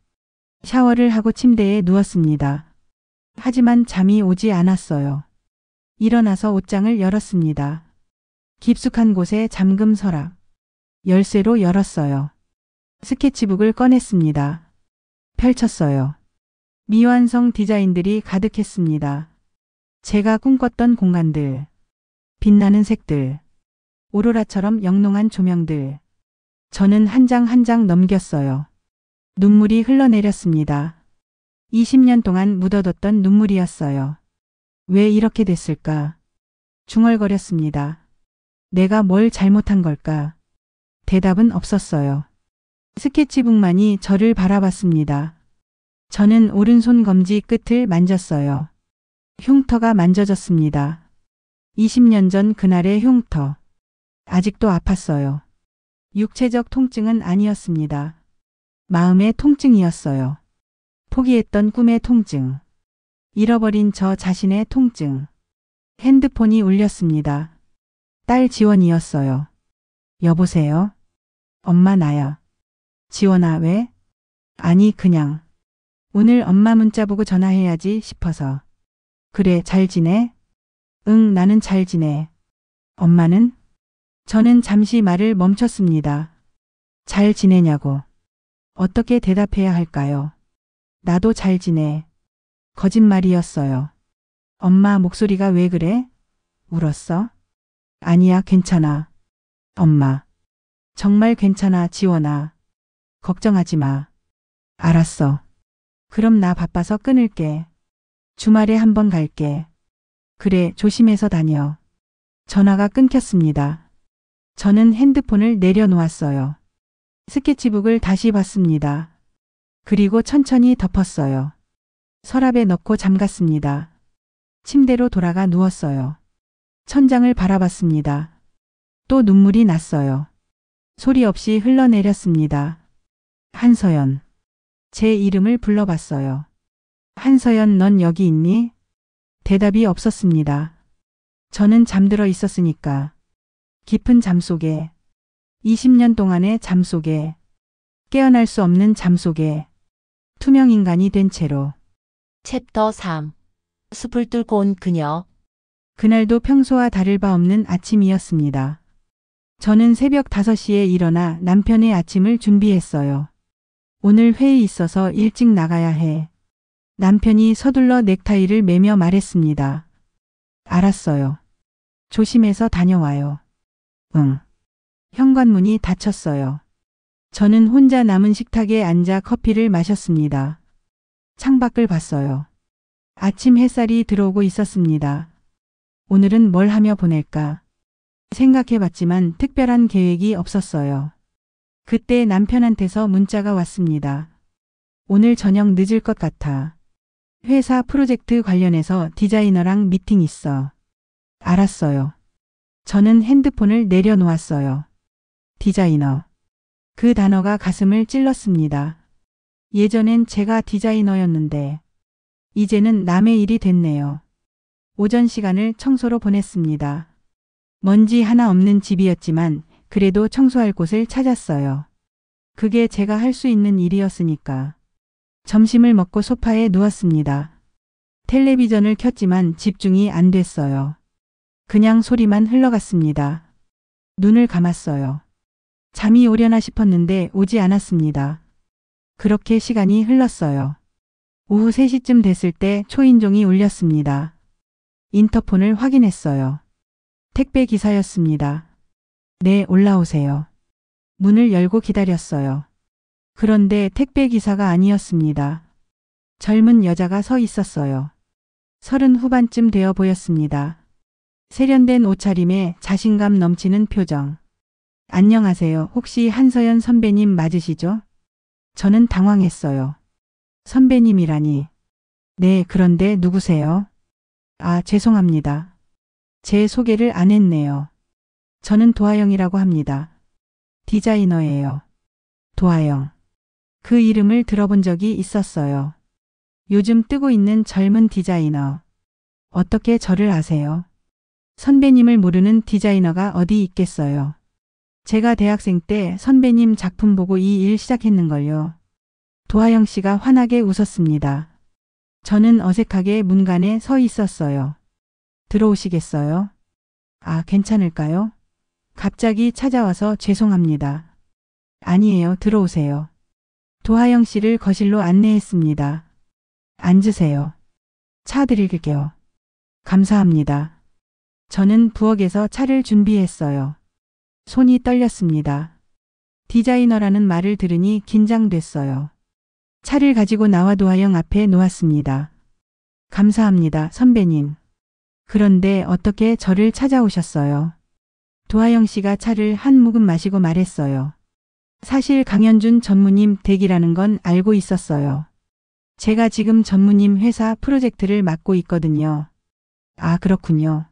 샤워를 하고 침대에 누웠습니다. 하지만 잠이 오지 않았어요. 일어나서 옷장을 열었습니다. 깊숙한 곳에 잠금 서랍. 열쇠로 열었어요. 스케치북을 꺼냈습니다. 펼쳤어요. 미완성 디자인들이 가득했습니다. 제가 꿈꿨던 공간들. 빛나는 색들. 오로라처럼 영롱한 조명들. 저는 한 장 한 장 넘겼어요. 눈물이 흘러내렸습니다. 20년 동안 묻어뒀던 눈물이었어요. 왜 이렇게 됐을까? 중얼거렸습니다. 내가 뭘 잘못한 걸까? 대답은 없었어요. 스케치북만이 저를 바라봤습니다. 저는 오른손 검지 끝을 만졌어요. 흉터가 만져졌습니다. 20년 전 그날의 흉터. 아직도 아팠어요. 육체적 통증은 아니었습니다. 마음의 통증이었어요. 포기했던 꿈의 통증. 잃어버린 저 자신의 통증. 핸드폰이 울렸습니다. 딸 지원이었어요. 여보세요? 엄마 나야. 지원아 왜? 아니 그냥. 오늘 엄마 문자 보고 전화해야지 싶어서. 그래 잘 지내? 응 나는 잘 지내. 엄마는? 저는 잠시 말을 멈췄습니다. 잘 지내냐고. 어떻게 대답해야 할까요? 나도 잘 지내. 거짓말이었어요. 엄마 목소리가 왜 그래? 울었어? 아니야 괜찮아. 엄마. 정말 괜찮아 지원아. 걱정하지 마. 알았어. 그럼 나 바빠서 끊을게. 주말에 한번 갈게. 그래, 조심해서 다녀. 전화가 끊겼습니다. 저는 핸드폰을 내려놓았어요. 스케치북을 다시 봤습니다. 그리고 천천히 덮었어요. 서랍에 넣고 잠갔습니다. 침대로 돌아가 누웠어요. 천장을 바라봤습니다. 또 눈물이 났어요. 소리 없이 흘러내렸습니다. 한서연. 제 이름을 불러봤어요. 한서연, 넌 여기 있니? 대답이 없었습니다. 저는 잠들어 있었으니까. 깊은 잠 속에, 20년 동안의 잠 속에, 깨어날 수 없는 잠 속에, 투명 인간이 된 채로. 챕터 3. 숲을 뚫고 온 그녀. 그날도 평소와 다를 바 없는 아침이었습니다. 저는 새벽 5시에 일어나 남편의 아침을 준비했어요. 오늘 회의 있어서 일찍 나가야 해. 남편이 서둘러 넥타이를 매며 말했습니다. 알았어요. 조심해서 다녀와요. 응. 현관문이 닫혔어요. 저는 혼자 남은 식탁에 앉아 커피를 마셨습니다. 창밖을 봤어요. 아침 햇살이 들어오고 있었습니다. 오늘은 뭘 하며 보낼까? 생각해봤지만 특별한 계획이 없었어요. 그때 남편한테서 문자가 왔습니다. 오늘 저녁 늦을 것 같아. 회사 프로젝트 관련해서 디자이너랑 미팅 있어. 알았어요. 저는 핸드폰을 내려놓았어요. 디자이너. 그 단어가 가슴을 찔렀습니다. 예전엔 제가 디자이너였는데 이제는 남의 일이 됐네요. 오전 시간을 청소로 보냈습니다. 먼지 하나 없는 집이었지만 그래도 청소할 곳을 찾았어요. 그게 제가 할 수 있는 일이었으니까. 점심을 먹고 소파에 누웠습니다. 텔레비전을 켰지만 집중이 안 됐어요. 그냥 소리만 흘러갔습니다. 눈을 감았어요. 잠이 오려나 싶었는데 오지 않았습니다. 그렇게 시간이 흘렀어요. 오후 3시쯤 됐을 때 초인종이 울렸습니다. 인터폰을 확인했어요. 택배 기사였습니다. 네, 올라오세요. 문을 열고 기다렸어요. 그런데 택배 기사가 아니었습니다. 젊은 여자가 서 있었어요. 30 후반쯤 되어 보였습니다. 세련된 옷차림에 자신감 넘치는 표정. 안녕하세요. 혹시 한서연 선배님 맞으시죠? 저는 당황했어요. 선배님이라니. 네, 그런데 누구세요? 아, 죄송합니다. 제 소개를 안 했네요. 저는 도하영이라고 합니다. 디자이너예요. 도하영. 그 이름을 들어본 적이 있었어요. 요즘 뜨고 있는 젊은 디자이너. 어떻게 저를 아세요? 선배님을 모르는 디자이너가 어디 있겠어요. 제가 대학생 때 선배님 작품 보고 이 일 시작했는걸요. 도하영 씨가 환하게 웃었습니다. 저는 어색하게 문간에 서 있었어요. 들어오시겠어요? 아, 괜찮을까요? 갑자기 찾아와서 죄송합니다. 아니에요, 들어오세요. 도하영 씨를 거실로 안내했습니다. 앉으세요. 차 드릴게요. 감사합니다. 저는 부엌에서 차를 준비했어요. 손이 떨렸습니다. 디자이너라는 말을 들으니 긴장됐어요. 차를 가지고 나와 도하영 앞에 놓았습니다. 감사합니다, 선배님. 그런데 어떻게 저를 찾아오셨어요? 도하영 씨가 차를 한 모금 마시고 말했어요. 사실 강현준 전무님 댁이라는 건 알고 있었어요. 제가 지금 전무님 회사 프로젝트를 맡고 있거든요. 아, 그렇군요.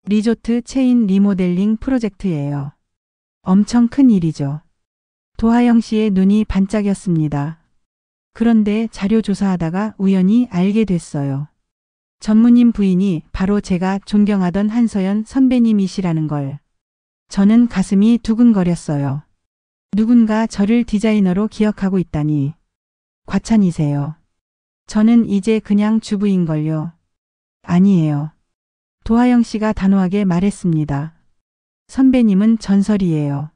리조트 체인 리모델링 프로젝트예요. 엄청 큰 일이죠. 도하영 씨의 눈이 반짝였습니다. 그런데 자료 조사하다가 우연히 알게 됐어요. 전무님 부인이 바로 제가 존경하던 한서연 선배님이시라는 걸. 저는 가슴이 두근거렸어요. 누군가 저를 디자이너로 기억하고 있다니. 과찬이세요. 저는 이제 그냥 주부인걸요. 아니에요. 도하영 씨가 단호하게 말했습니다. 선배님은 전설이에요.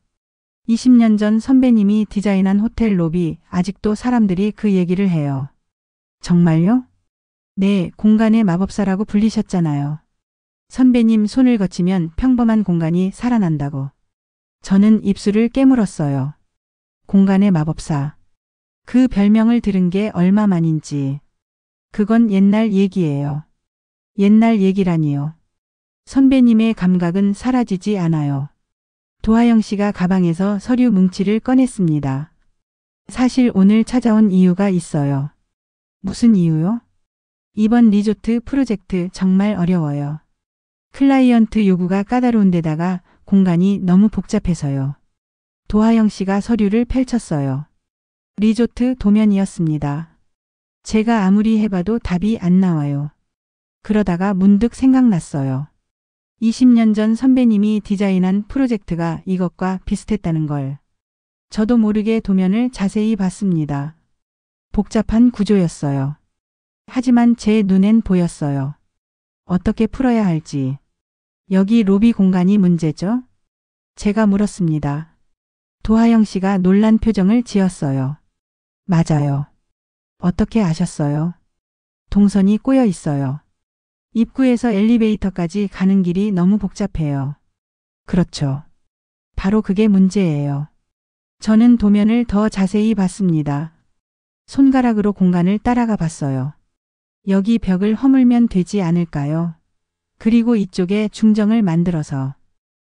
20년 전 선배님이 디자인한 호텔 로비, 아직도 사람들이 그 얘기를 해요. 정말요? 네, 공간의 마법사라고 불리셨잖아요. 선배님 손을 거치면 평범한 공간이 살아난다고. 저는 입술을 깨물었어요. 공간의 마법사. 그 별명을 들은 게 얼마 만인지. 그건 옛날 얘기예요. 옛날 얘기라니요. 선배님의 감각은 사라지지 않아요. 도하영 씨가 가방에서 서류 뭉치를 꺼냈습니다. 사실 오늘 찾아온 이유가 있어요. 무슨 이유요? 이번 리조트 프로젝트 정말 어려워요. 클라이언트 요구가 까다로운 데다가 공간이 너무 복잡해서요. 도하영 씨가 서류를 펼쳤어요. 리조트 도면이었습니다. 제가 아무리 해봐도 답이 안 나와요. 그러다가 문득 생각났어요. 20년 전 선배님이 디자인한 프로젝트가 이것과 비슷했다는 걸. 저도 모르게 도면을 자세히 봤습니다. 복잡한 구조였어요. 하지만 제 눈엔 보였어요. 어떻게 풀어야 할지. 여기 로비 공간이 문제죠? 제가 물었습니다. 도하영 씨가 놀란 표정을 지었어요. 맞아요. 어떻게 아셨어요? 동선이 꼬여 있어요. 입구에서 엘리베이터까지 가는 길이 너무 복잡해요. 그렇죠. 바로 그게 문제예요. 저는 도면을 더 자세히 봤습니다. 손가락으로 공간을 따라가 봤어요. 여기 벽을 허물면 되지 않을까요? 그리고 이쪽에 중정을 만들어서.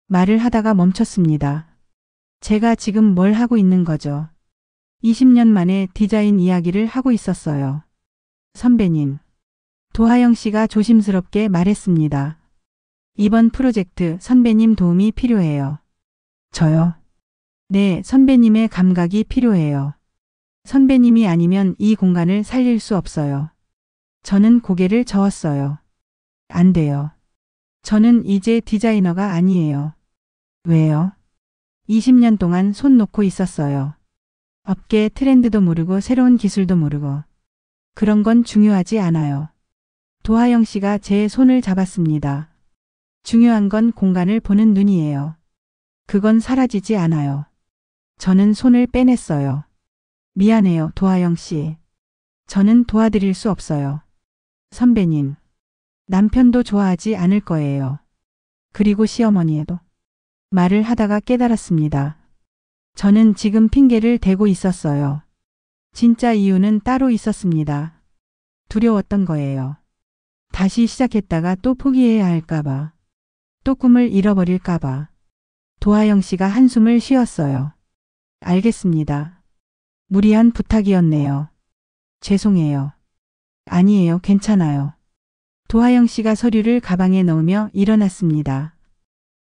말을 하다가 멈췄습니다. 제가 지금 뭘 하고 있는 거죠? 20년 만에 디자인 이야기를 하고 있었어요. 선배님. 도하영 씨가 조심스럽게 말했습니다. 이번 프로젝트 선배님 도움이 필요해요. 저요? 네, 선배님의 감각이 필요해요. 선배님이 아니면 이 공간을 살릴 수 없어요. 저는 고개를 저었어요. 안 돼요. 저는 이제 디자이너가 아니에요. 왜요? 20년 동안 손 놓고 있었어요. 업계 트렌드도 모르고 새로운 기술도 모르고. 그런 건 중요하지 않아요. 도하영 씨가 제 손을 잡았습니다. 중요한 건 공간을 보는 눈이에요. 그건 사라지지 않아요. 저는 손을 빼냈어요. 미안해요, 도하영 씨. 저는 도와드릴 수 없어요. 선배님. 남편도 좋아하지 않을 거예요. 그리고 시어머니에도. 말을 하다가 깨달았습니다. 저는 지금 핑계를 대고 있었어요. 진짜 이유는 따로 있었습니다. 두려웠던 거예요. 다시 시작했다가 또 포기해야 할까봐. 또 꿈을 잃어버릴까봐. 도하영 씨가 한숨을 쉬었어요. 알겠습니다. 무리한 부탁이었네요. 죄송해요. 아니에요, 괜찮아요. 도하영 씨가 서류를 가방에 넣으며 일어났습니다.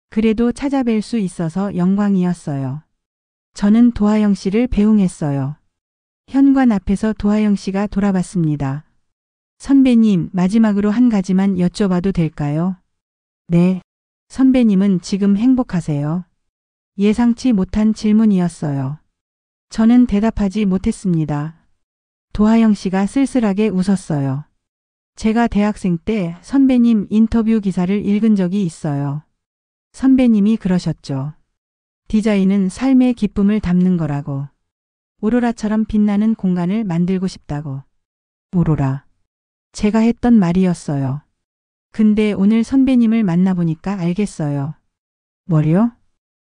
그래도 찾아뵐 수 있어서 영광이었어요. 저는 도하영 씨를 배웅했어요. 현관 앞에서 도하영 씨가 돌아봤습니다. 선배님, 마지막으로 한 가지만 여쭤봐도 될까요? 네. 선배님은 지금 행복하세요? 예상치 못한 질문이었어요. 저는 대답하지 못했습니다. 도하영 씨가 쓸쓸하게 웃었어요. 제가 대학생 때 선배님 인터뷰 기사를 읽은 적이 있어요. 선배님이 그러셨죠. 디자인은 삶의 기쁨을 담는 거라고. 오로라처럼 빛나는 공간을 만들고 싶다고. 오로라. 제가 했던 말이었어요. 근데 오늘 선배님을 만나보니까 알겠어요. 뭐요?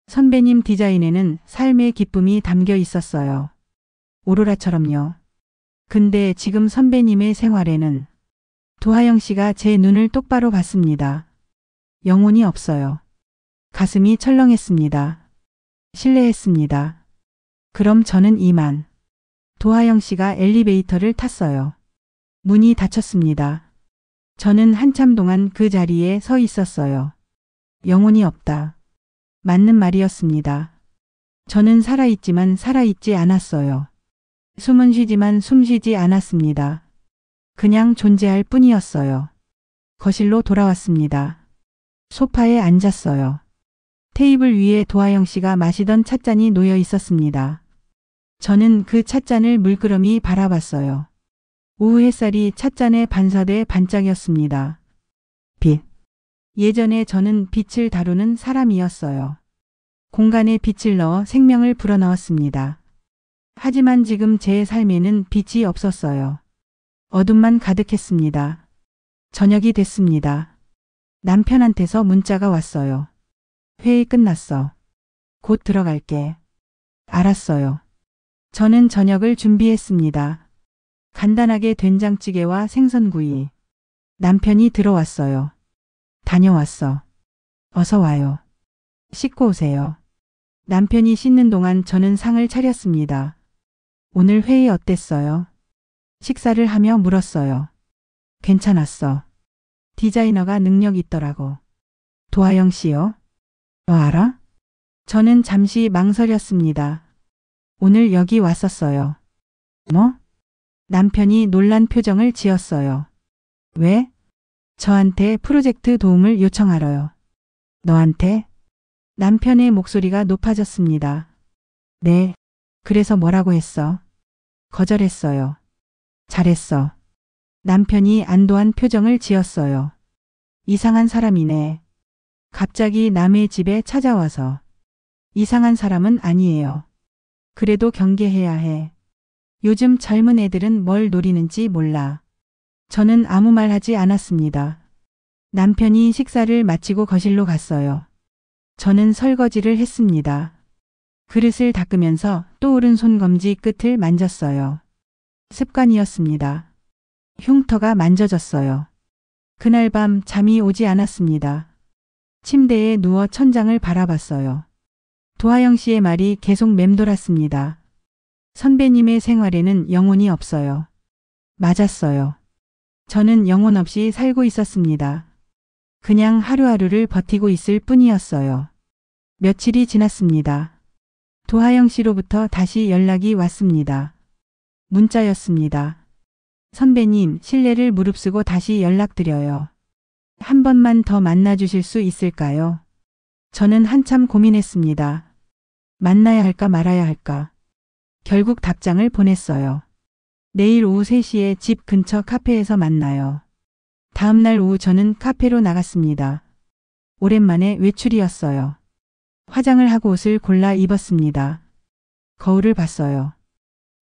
선배님 디자인에는 삶의 기쁨이 담겨 있었어요. 오로라처럼요. 근데 지금 선배님의 생활에는 도하영 씨가 제 눈을 똑바로 봤습니다. 영혼이 없어요. 가슴이 철렁했습니다. 실례했습니다. 그럼 저는 이만. 도하영 씨가 엘리베이터를 탔어요. 문이 닫혔습니다. 저는 한참 동안 그 자리에 서 있었어요. 영혼이 없다. 맞는 말이었습니다. 저는 살아있지만 살아있지 않았어요. 숨은 쉬지만 숨쉬지 않았습니다. 그냥 존재할 뿐이었어요. 거실로 돌아왔습니다. 소파에 앉았어요. 테이블 위에 도하영 씨가 마시던 찻잔이 놓여 있었습니다. 저는 그 찻잔을 물끄러미 바라봤어요. 오후 햇살이 찻잔에 반사돼 반짝였습니다. 빛. 예전에 저는 빛을 다루는 사람이었어요. 공간에 빛을 넣어 생명을 불어넣었습니다. 하지만 지금 제 삶에는 빛이 없었어요. 어둠만 가득했습니다. 저녁이 됐습니다. 남편한테서 문자가 왔어요. 회의 끝났어. 곧 들어갈게. 알았어요. 저는 저녁을 준비했습니다. 간단하게 된장찌개와 생선구이. 남편이 들어왔어요. 다녀왔어. 어서 와요. 씻고 오세요. 남편이 씻는 동안 저는 상을 차렸습니다. 오늘 회의 어땠어요? 식사를 하며 물었어요. 괜찮았어. 디자이너가 능력 있더라고. 도하영 씨요? 너 알아? 저는 잠시 망설였습니다. 오늘 여기 왔었어요. 뭐? 남편이 놀란 표정을 지었어요. 왜? 저한테 프로젝트 도움을 요청하러요. 너한테? 남편의 목소리가 높아졌습니다. 네. 그래서 뭐라고 했어? 거절했어요. 잘했어. 남편이 안도한 표정을 지었어요. 이상한 사람이네. 갑자기 남의 집에 찾아와서. 이상한 사람은 아니에요. 그래도 경계해야 해. 요즘 젊은 애들은 뭘 노리는지 몰라. 저는 아무 말 하지 않았습니다. 남편이 식사를 마치고 거실로 갔어요. 저는 설거지를 했습니다. 그릇을 닦으면서 또 오른손 검지 끝을 만졌어요. 습관이었습니다. 흉터가 만져졌어요. 그날 밤 잠이 오지 않았습니다. 침대에 누워 천장을 바라봤어요. 도하영 씨의 말이 계속 맴돌았습니다. 선배님의 생활에는 영혼이 없어요. 맞았어요. 저는 영혼 없이 살고 있었습니다. 그냥 하루하루를 버티고 있을 뿐이었어요. 며칠이 지났습니다. 도하영 씨로부터 다시 연락이 왔습니다. 문자였습니다. 선배님, 실례를 무릅쓰고 다시 연락드려요. 한 번만 더 만나주실 수 있을까요? 저는 한참 고민했습니다. 만나야 할까 말아야 할까. 결국 답장을 보냈어요. 내일 오후 3시에 집 근처 카페에서 만나요. 다음날 오후 저는 카페로 나갔습니다. 오랜만에 외출이었어요. 화장을 하고 옷을 골라 입었습니다. 거울을 봤어요.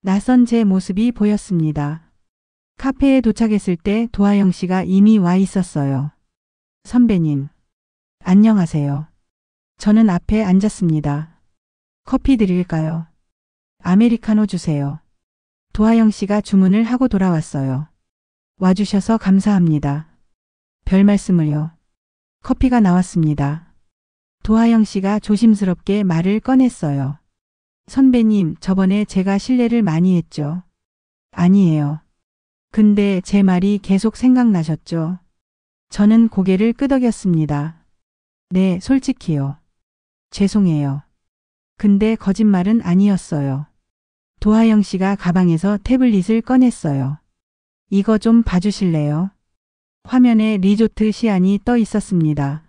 낯선 제 모습이 보였습니다. 카페에 도착했을 때 도하영 씨가 이미 와 있었어요. 선배님, 안녕하세요. 저는 앞에 앉았습니다. 커피 드릴까요? 아메리카노 주세요. 도하영 씨가 주문을 하고 돌아왔어요. 와주셔서 감사합니다. 별 말씀을요. 커피가 나왔습니다. 도하영 씨가 조심스럽게 말을 꺼냈어요. 선배님, 저번에 제가 실례를 많이 했죠? 아니에요. 근데 제 말이 계속 생각나셨죠? 저는 고개를 끄덕였습니다. 네, 솔직히요. 죄송해요. 근데 거짓말은 아니었어요. 도하영 씨가 가방에서 태블릿을 꺼냈어요. 이거 좀 봐주실래요? 화면에 리조트 시안이 떠 있었습니다.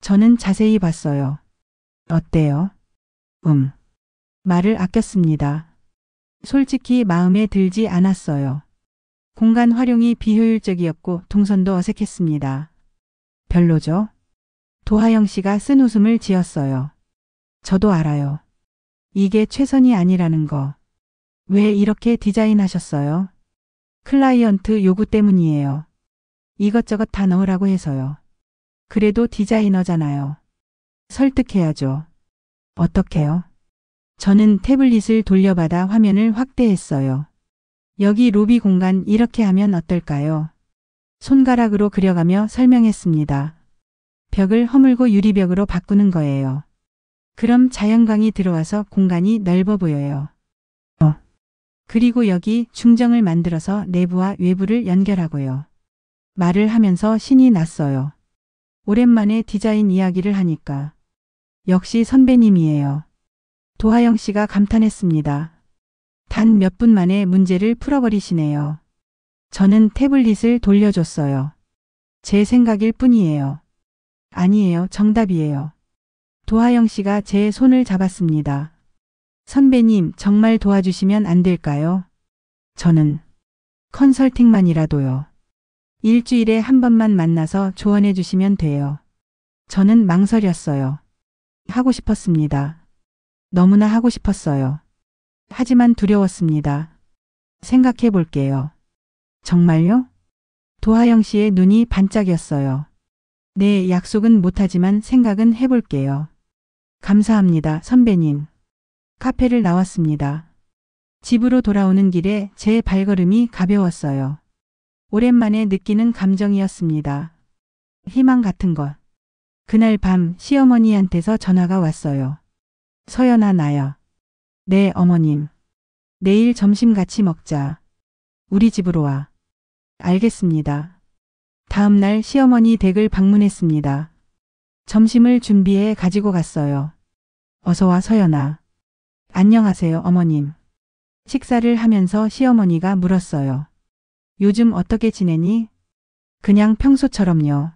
저는 자세히 봤어요. 어때요? 말을 아꼈습니다. 솔직히 마음에 들지 않았어요. 공간 활용이 비효율적이었고 동선도 어색했습니다. 별로죠? 도하영 씨가 쓴 웃음을 지었어요. 저도 알아요. 이게 최선이 아니라는 거. 왜 이렇게 디자인하셨어요? 클라이언트 요구 때문이에요. 이것저것 다 넣으라고 해서요. 그래도 디자이너잖아요. 설득해야죠. 어떻게요? 저는 태블릿을 돌려받아 화면을 확대했어요. 여기 로비 공간 이렇게 하면 어떨까요? 손가락으로 그려가며 설명했습니다. 벽을 허물고 유리벽으로 바꾸는 거예요. 그럼 자연광이 들어와서 공간이 넓어 보여요. 그리고 여기 중정을 만들어서 내부와 외부를 연결하고요. 말을 하면서 신이 났어요. 오랜만에 디자인 이야기를 하니까. 역시 선배님이에요. 도하영 씨가 감탄했습니다. 단 몇 분 만에 문제를 풀어버리시네요. 저는 태블릿을 돌려줬어요. 제 생각일 뿐이에요. 아니에요, 정답이에요. 도하영 씨가 제 손을 잡았습니다. 선배님, 정말 도와주시면 안 될까요? 저는 컨설팅만이라도요. 일주일에 한 번만 만나서 조언해 주시면 돼요. 저는 망설였어요. 하고 싶었습니다. 너무나 하고 싶었어요. 하지만 두려웠습니다. 생각해 볼게요. 정말요? 도하영 씨의 눈이 반짝였어요. 네, 약속은 못하지만 생각은 해볼게요. 감사합니다, 선배님. 카페를 나왔습니다. 집으로 돌아오는 길에 제 발걸음이 가벼웠어요. 오랜만에 느끼는 감정이었습니다. 희망 같은 것. 그날 밤 시어머니한테서 전화가 왔어요. 서연아, 나야. 네, 어머님. 내일 점심 같이 먹자. 우리 집으로 와. 알겠습니다. 다음 날 시어머니 댁을 방문했습니다. 점심을 준비해 가지고 갔어요. 어서 와, 서연아. 안녕하세요, 어머님. 식사를 하면서 시어머니가 물었어요. 요즘 어떻게 지내니? 그냥 평소처럼요.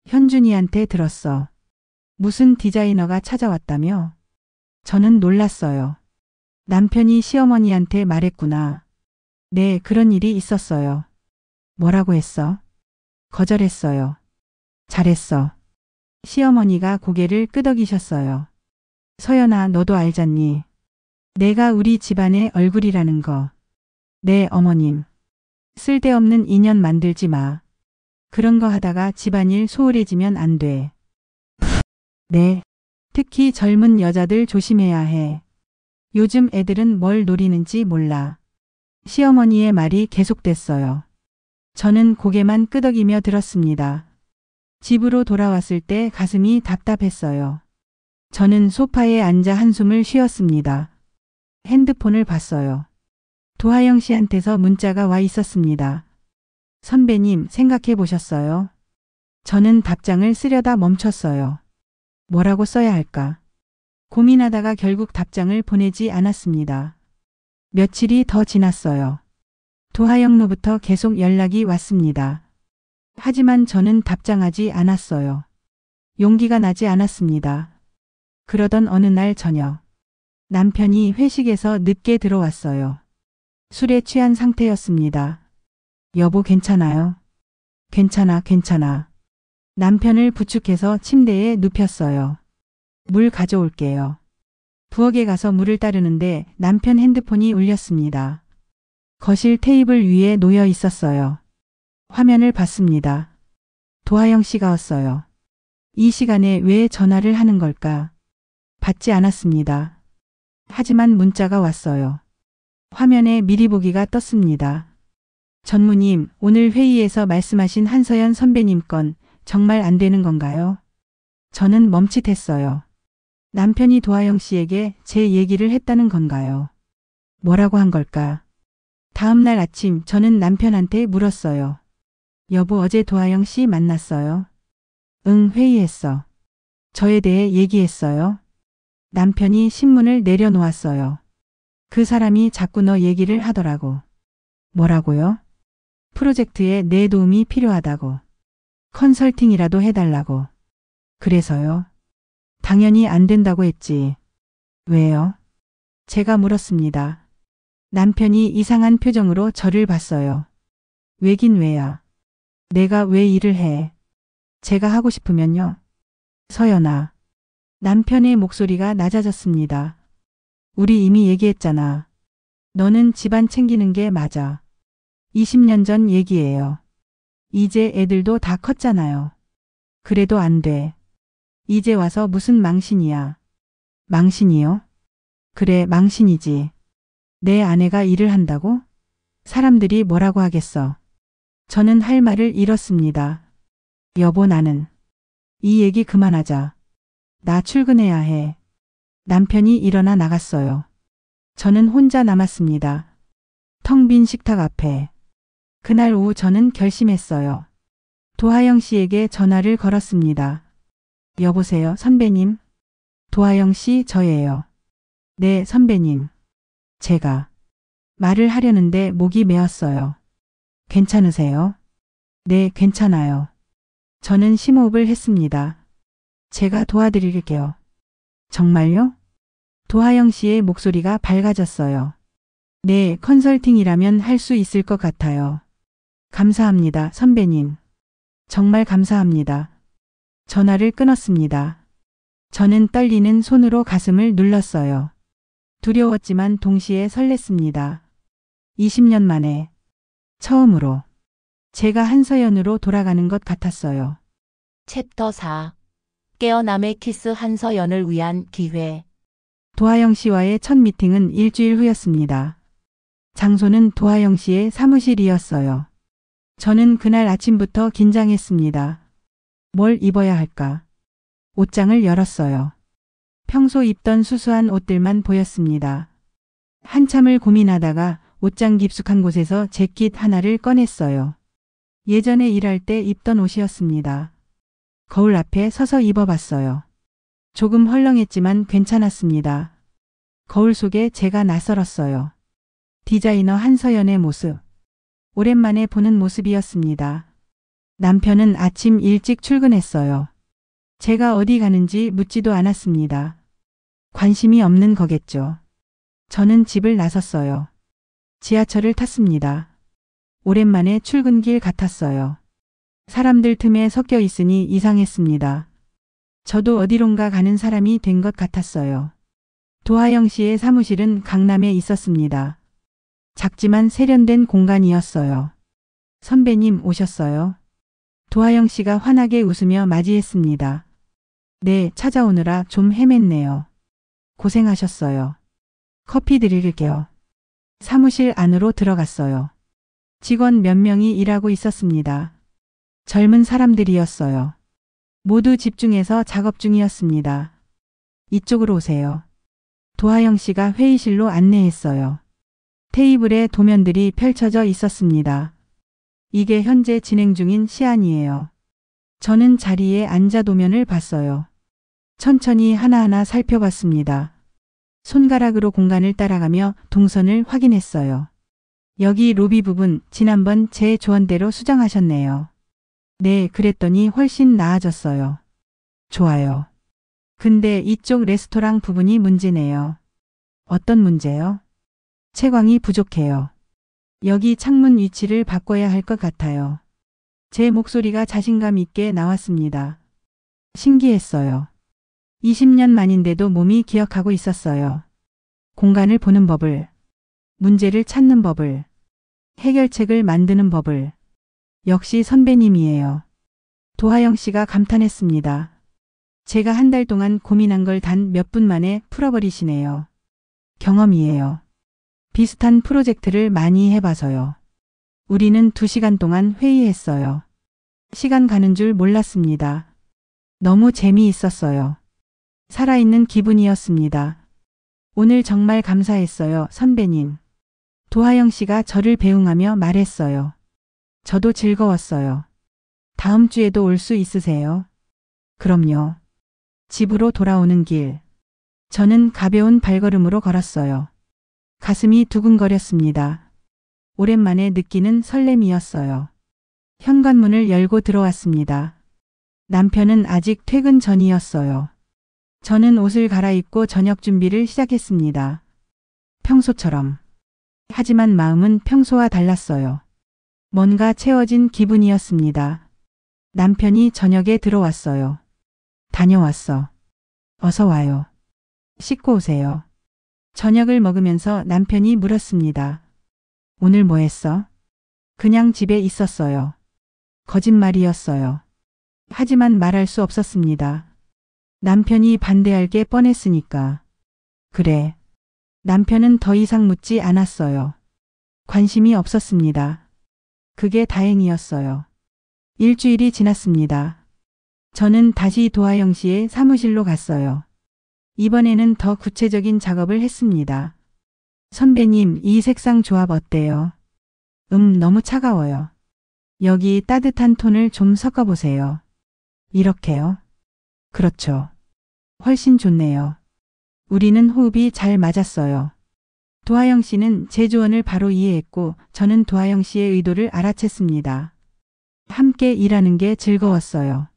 현준이한테 들었어. 무슨 디자이너가 찾아왔다며? 저는 놀랐어요. 남편이 시어머니한테 말했구나. 네, 그런 일이 있었어요. 뭐라고 했어? 거절했어요. 잘했어. 시어머니가 고개를 끄덕이셨어요. 서연아, 너도 알잖니? 내가 우리 집안의 얼굴이라는 거. 네, 어머님. 쓸데없는 인연 만들지 마. 그런 거 하다가 집안일 소홀해지면 안 돼. 네. 특히 젊은 여자들 조심해야 해. 요즘 애들은 뭘 노리는지 몰라. 시어머니의 말이 계속됐어요. 저는 고개만 끄덕이며 들었습니다. 집으로 돌아왔을 때 가슴이 답답했어요. 저는 소파에 앉아 한숨을 쉬었습니다. 핸드폰을 봤어요. 도하영 씨한테서 문자가 와 있었습니다. 선배님, 생각해 보셨어요? 저는 답장을 쓰려다 멈췄어요. 뭐라고 써야 할까? 고민하다가 결국 답장을 보내지 않았습니다. 며칠이 더 지났어요. 도하영로부터 계속 연락이 왔습니다. 하지만 저는 답장하지 않았어요. 용기가 나지 않았습니다. 그러던 어느 날 저녁, 남편이 회식에서 늦게 들어왔어요. 술에 취한 상태였습니다. 여보, 괜찮아요? 괜찮아, 괜찮아. 남편을 부축해서 침대에 눕혔어요. 물 가져올게요. 부엌에 가서 물을 따르는데 남편 핸드폰이 울렸습니다. 거실 테이블 위에 놓여 있었어요. 화면을 봤습니다. 도하영 씨가 왔어요. 이 시간에 왜 전화를 하는 걸까? 받지 않았습니다. 하지만 문자가 왔어요. 화면에 미리 보기가 떴습니다. 전무님, 오늘 회의에서 말씀하신 한서연 선배님 건 정말 안 되는 건가요? 저는 멈칫했어요. 남편이 도하영 씨에게 제 얘기를 했다는 건가요? 뭐라고 한 걸까? 다음 날 아침 저는 남편한테 물었어요. 여보, 어제 도하영 씨 만났어요? 응, 회의했어. 저에 대해 얘기했어요? 남편이 신문을 내려놓았어요. 그 사람이 자꾸 너 얘기를 하더라고. 뭐라고요? 프로젝트에 내 도움이 필요하다고. 컨설팅이라도 해달라고. 그래서요? 당연히 안 된다고 했지. 왜요? 제가 물었습니다. 남편이 이상한 표정으로 저를 봤어요. 왜긴 왜야. 내가 왜 일을 해. 제가 하고 싶으면요. 서연아. 남편의 목소리가 낮아졌습니다. 우리 이미 얘기했잖아. 너는 집안 챙기는 게 맞아. 20년 전 얘기예요. 이제 애들도 다 컸잖아요. 그래도 안 돼. 이제 와서 무슨 망신이야. 망신이요? 그래, 망신이지. 내 아내가 일을 한다고? 사람들이 뭐라고 하겠어. 저는 할 말을 잃었습니다. 여보, 나는. 이 얘기 그만하자. 나 출근해야 해. 남편이 일어나 나갔어요. 저는 혼자 남았습니다. 텅 빈 식탁 앞에. 그날 오후 저는 결심했어요. 도하영 씨에게 전화를 걸었습니다. 여보세요, 선배님? 도하영 씨, 저예요. 네, 선배님. 제가 말을 하려는데 목이 메었어요. 괜찮으세요? 네, 괜찮아요. 저는 심호흡을 했습니다. 제가 도와드릴게요. 정말요? 도하영 씨의 목소리가 밝아졌어요. 네, 컨설팅이라면 할 수 있을 것 같아요. 감사합니다, 선배님. 정말 감사합니다. 전화를 끊었습니다. 저는 떨리는 손으로 가슴을 눌렀어요. 두려웠지만 동시에 설렜습니다. 20년 만에 처음으로 제가 한서연으로 돌아가는 것 같았어요. 챕터 4. 깨어남의 키스 한서연을 위한 기회. 도하영 씨와의 첫 미팅은 일주일 후였습니다. 장소는 도하영 씨의 사무실이었어요. 저는 그날 아침부터 긴장했습니다. 뭘 입어야 할까? 옷장을 열었어요. 평소 입던 수수한 옷들만 보였습니다. 한참을 고민하다가 옷장 깊숙한 곳에서 재킷 하나를 꺼냈어요. 예전에 일할 때 입던 옷이었습니다. 거울 앞에 서서 입어봤어요. 조금 헐렁했지만 괜찮았습니다. 거울 속에 제가 낯설었어요. 디자이너 한서연의 모습. 오랜만에 보는 모습이었습니다. 남편은 아침 일찍 출근했어요. 제가 어디 가는지 묻지도 않았습니다. 관심이 없는 거겠죠. 저는 집을 나섰어요. 지하철을 탔습니다. 오랜만에 출근길 같았어요. 사람들 틈에 섞여 있으니 이상했습니다. 저도 어디론가 가는 사람이 된 것 같았어요. 도하영 씨의 사무실은 강남에 있었습니다. 작지만 세련된 공간이었어요. 선배님 오셨어요? 도하영 씨가 환하게 웃으며 맞이했습니다. 네, 찾아오느라 좀 헤맸네요. 고생하셨어요. 커피 드릴게요. 사무실 안으로 들어갔어요. 직원 몇 명이 일하고 있었습니다. 젊은 사람들이었어요. 모두 집중해서 작업 중이었습니다. 이쪽으로 오세요. 도하영 씨가 회의실로 안내했어요. 테이블에 도면들이 펼쳐져 있었습니다. 이게 현재 진행 중인 시안이에요. 저는 자리에 앉아 도면을 봤어요. 천천히 하나하나 살펴봤습니다. 손가락으로 공간을 따라가며 동선을 확인했어요. 여기 로비 부분 지난번 제 조언대로 수정하셨네요. 네, 그랬더니 훨씬 나아졌어요. 좋아요. 근데 이쪽 레스토랑 부분이 문제네요. 어떤 문제요? 채광이 부족해요. 여기 창문 위치를 바꿔야 할 것 같아요. 제 목소리가 자신감 있게 나왔습니다. 신기했어요. 20년 만인데도 몸이 기억하고 있었어요. 공간을 보는 법을, 문제를 찾는 법을, 해결책을 만드는 법을. 역시 선배님이에요. 도하영 씨가 감탄했습니다. 제가 한 달 동안 고민한 걸 단 몇 분 만에 풀어버리시네요. 경험이에요. 비슷한 프로젝트를 많이 해봐서요. 우리는 2시간 동안 회의했어요. 시간 가는 줄 몰랐습니다. 너무 재미있었어요. 살아있는 기분이었습니다. 오늘 정말 감사했어요, 선배님. 도하영 씨가 저를 배웅하며 말했어요. 저도 즐거웠어요. 다음 주에도 올 수 있으세요? 그럼요. 집으로 돌아오는 길. 저는 가벼운 발걸음으로 걸었어요. 가슴이 두근거렸습니다. 오랜만에 느끼는 설렘이었어요. 현관문을 열고 들어왔습니다. 남편은 아직 퇴근 전이었어요. 저는 옷을 갈아입고 저녁 준비를 시작했습니다. 평소처럼. 하지만 마음은 평소와 달랐어요. 뭔가 채워진 기분이었습니다. 남편이 저녁에 들어왔어요. 다녀왔어. 어서 와요. 씻고 오세요. 저녁을 먹으면서 남편이 물었습니다. 오늘 뭐 했어? 그냥 집에 있었어요. 거짓말이었어요. 하지만 말할 수 없었습니다. 남편이 반대할 게 뻔했으니까. 그래. 남편은 더 이상 묻지 않았어요. 관심이 없었습니다. 그게 다행이었어요. 일주일이 지났습니다. 저는 다시 도하영 씨의 사무실로 갔어요. 이번에는 더 구체적인 작업을 했습니다. 선배님, 이 색상 조합 어때요? 너무 차가워요. 여기 따뜻한 톤을 좀 섞어보세요. 이렇게요? 그렇죠. 훨씬 좋네요. 우리는 호흡이 잘 맞았어요. 도하영 씨는 제 조언을 바로 이해했고 저는 도하영 씨의 의도를 알아챘습니다. 함께 일하는 게 즐거웠어요.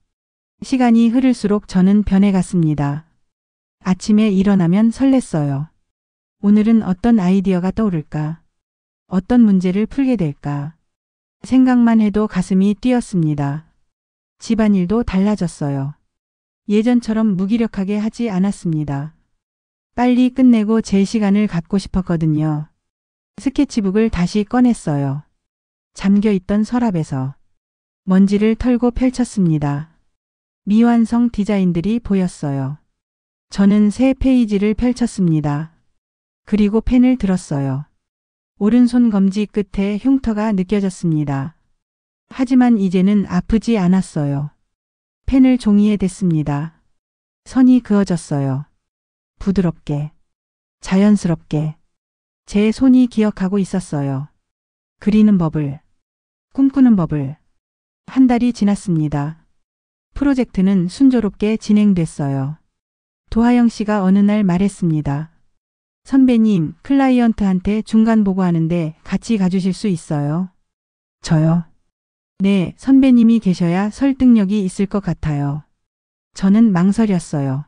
시간이 흐를수록 저는 변해갔습니다. 아침에 일어나면 설렜어요. 오늘은 어떤 아이디어가 떠오를까? 어떤 문제를 풀게 될까? 생각만 해도 가슴이 뛰었습니다. 집안일도 달라졌어요. 예전처럼 무기력하게 하지 않았습니다. 빨리 끝내고 제 시간을 갖고 싶었거든요. 스케치북을 다시 꺼냈어요. 잠겨있던 서랍에서 먼지를 털고 펼쳤습니다. 미완성 디자인들이 보였어요. 저는 새 페이지를 펼쳤습니다. 그리고 펜을 들었어요. 오른손 검지 끝에 흉터가 느껴졌습니다. 하지만 이제는 아프지 않았어요. 펜을 종이에 댔습니다. 선이 그어졌어요. 부드럽게, 자연스럽게. 제 손이 기억하고 있었어요. 그리는 법을, 꿈꾸는 법을. 한 달이 지났습니다. 프로젝트는 순조롭게 진행됐어요. 도하영 씨가 어느 날 말했습니다. 선배님, 클라이언트한테 중간 보고하는데 같이 가주실 수 있어요? 저요? 네, 선배님이 계셔야 설득력이 있을 것 같아요. 저는 망설였어요.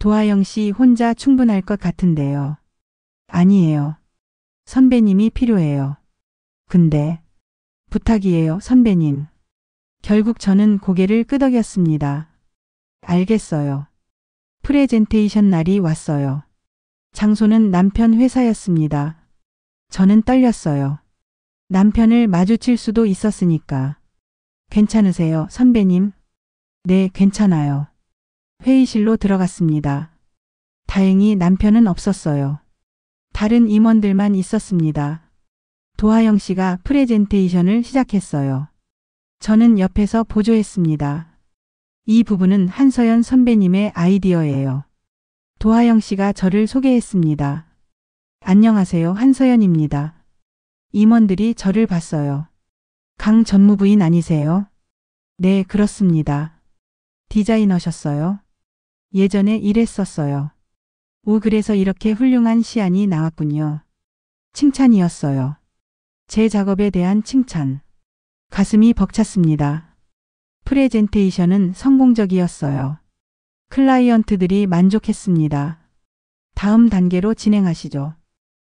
도하영 씨 혼자 충분할 것 같은데요. 아니에요. 선배님이 필요해요. 근데 부탁이에요, 선배님. 결국 저는 고개를 끄덕였습니다. 알겠어요. 프레젠테이션 날이 왔어요. 장소는 남편 회사였습니다. 저는 떨렸어요. 남편을 마주칠 수도 있었으니까. 괜찮으세요, 선배님? 네, 괜찮아요. 회의실로 들어갔습니다. 다행히 남편은 없었어요. 다른 임원들만 있었습니다. 도하영 씨가 프레젠테이션을 시작했어요. 저는 옆에서 보조했습니다. 이 부분은 한서연 선배님의 아이디어예요. 도하영 씨가 저를 소개했습니다. 안녕하세요, 한서연입니다. 임원들이 저를 봤어요. 강 전무부인 아니세요? 네, 그렇습니다. 디자이너셨어요? 예전에 일했었어요. 그래서 이렇게 훌륭한 시안이 나왔군요. 칭찬이었어요. 제 작업에 대한 칭찬. 가슴이 벅찼습니다. 프레젠테이션은 성공적이었어요. 클라이언트들이 만족했습니다. 다음 단계로 진행하시죠.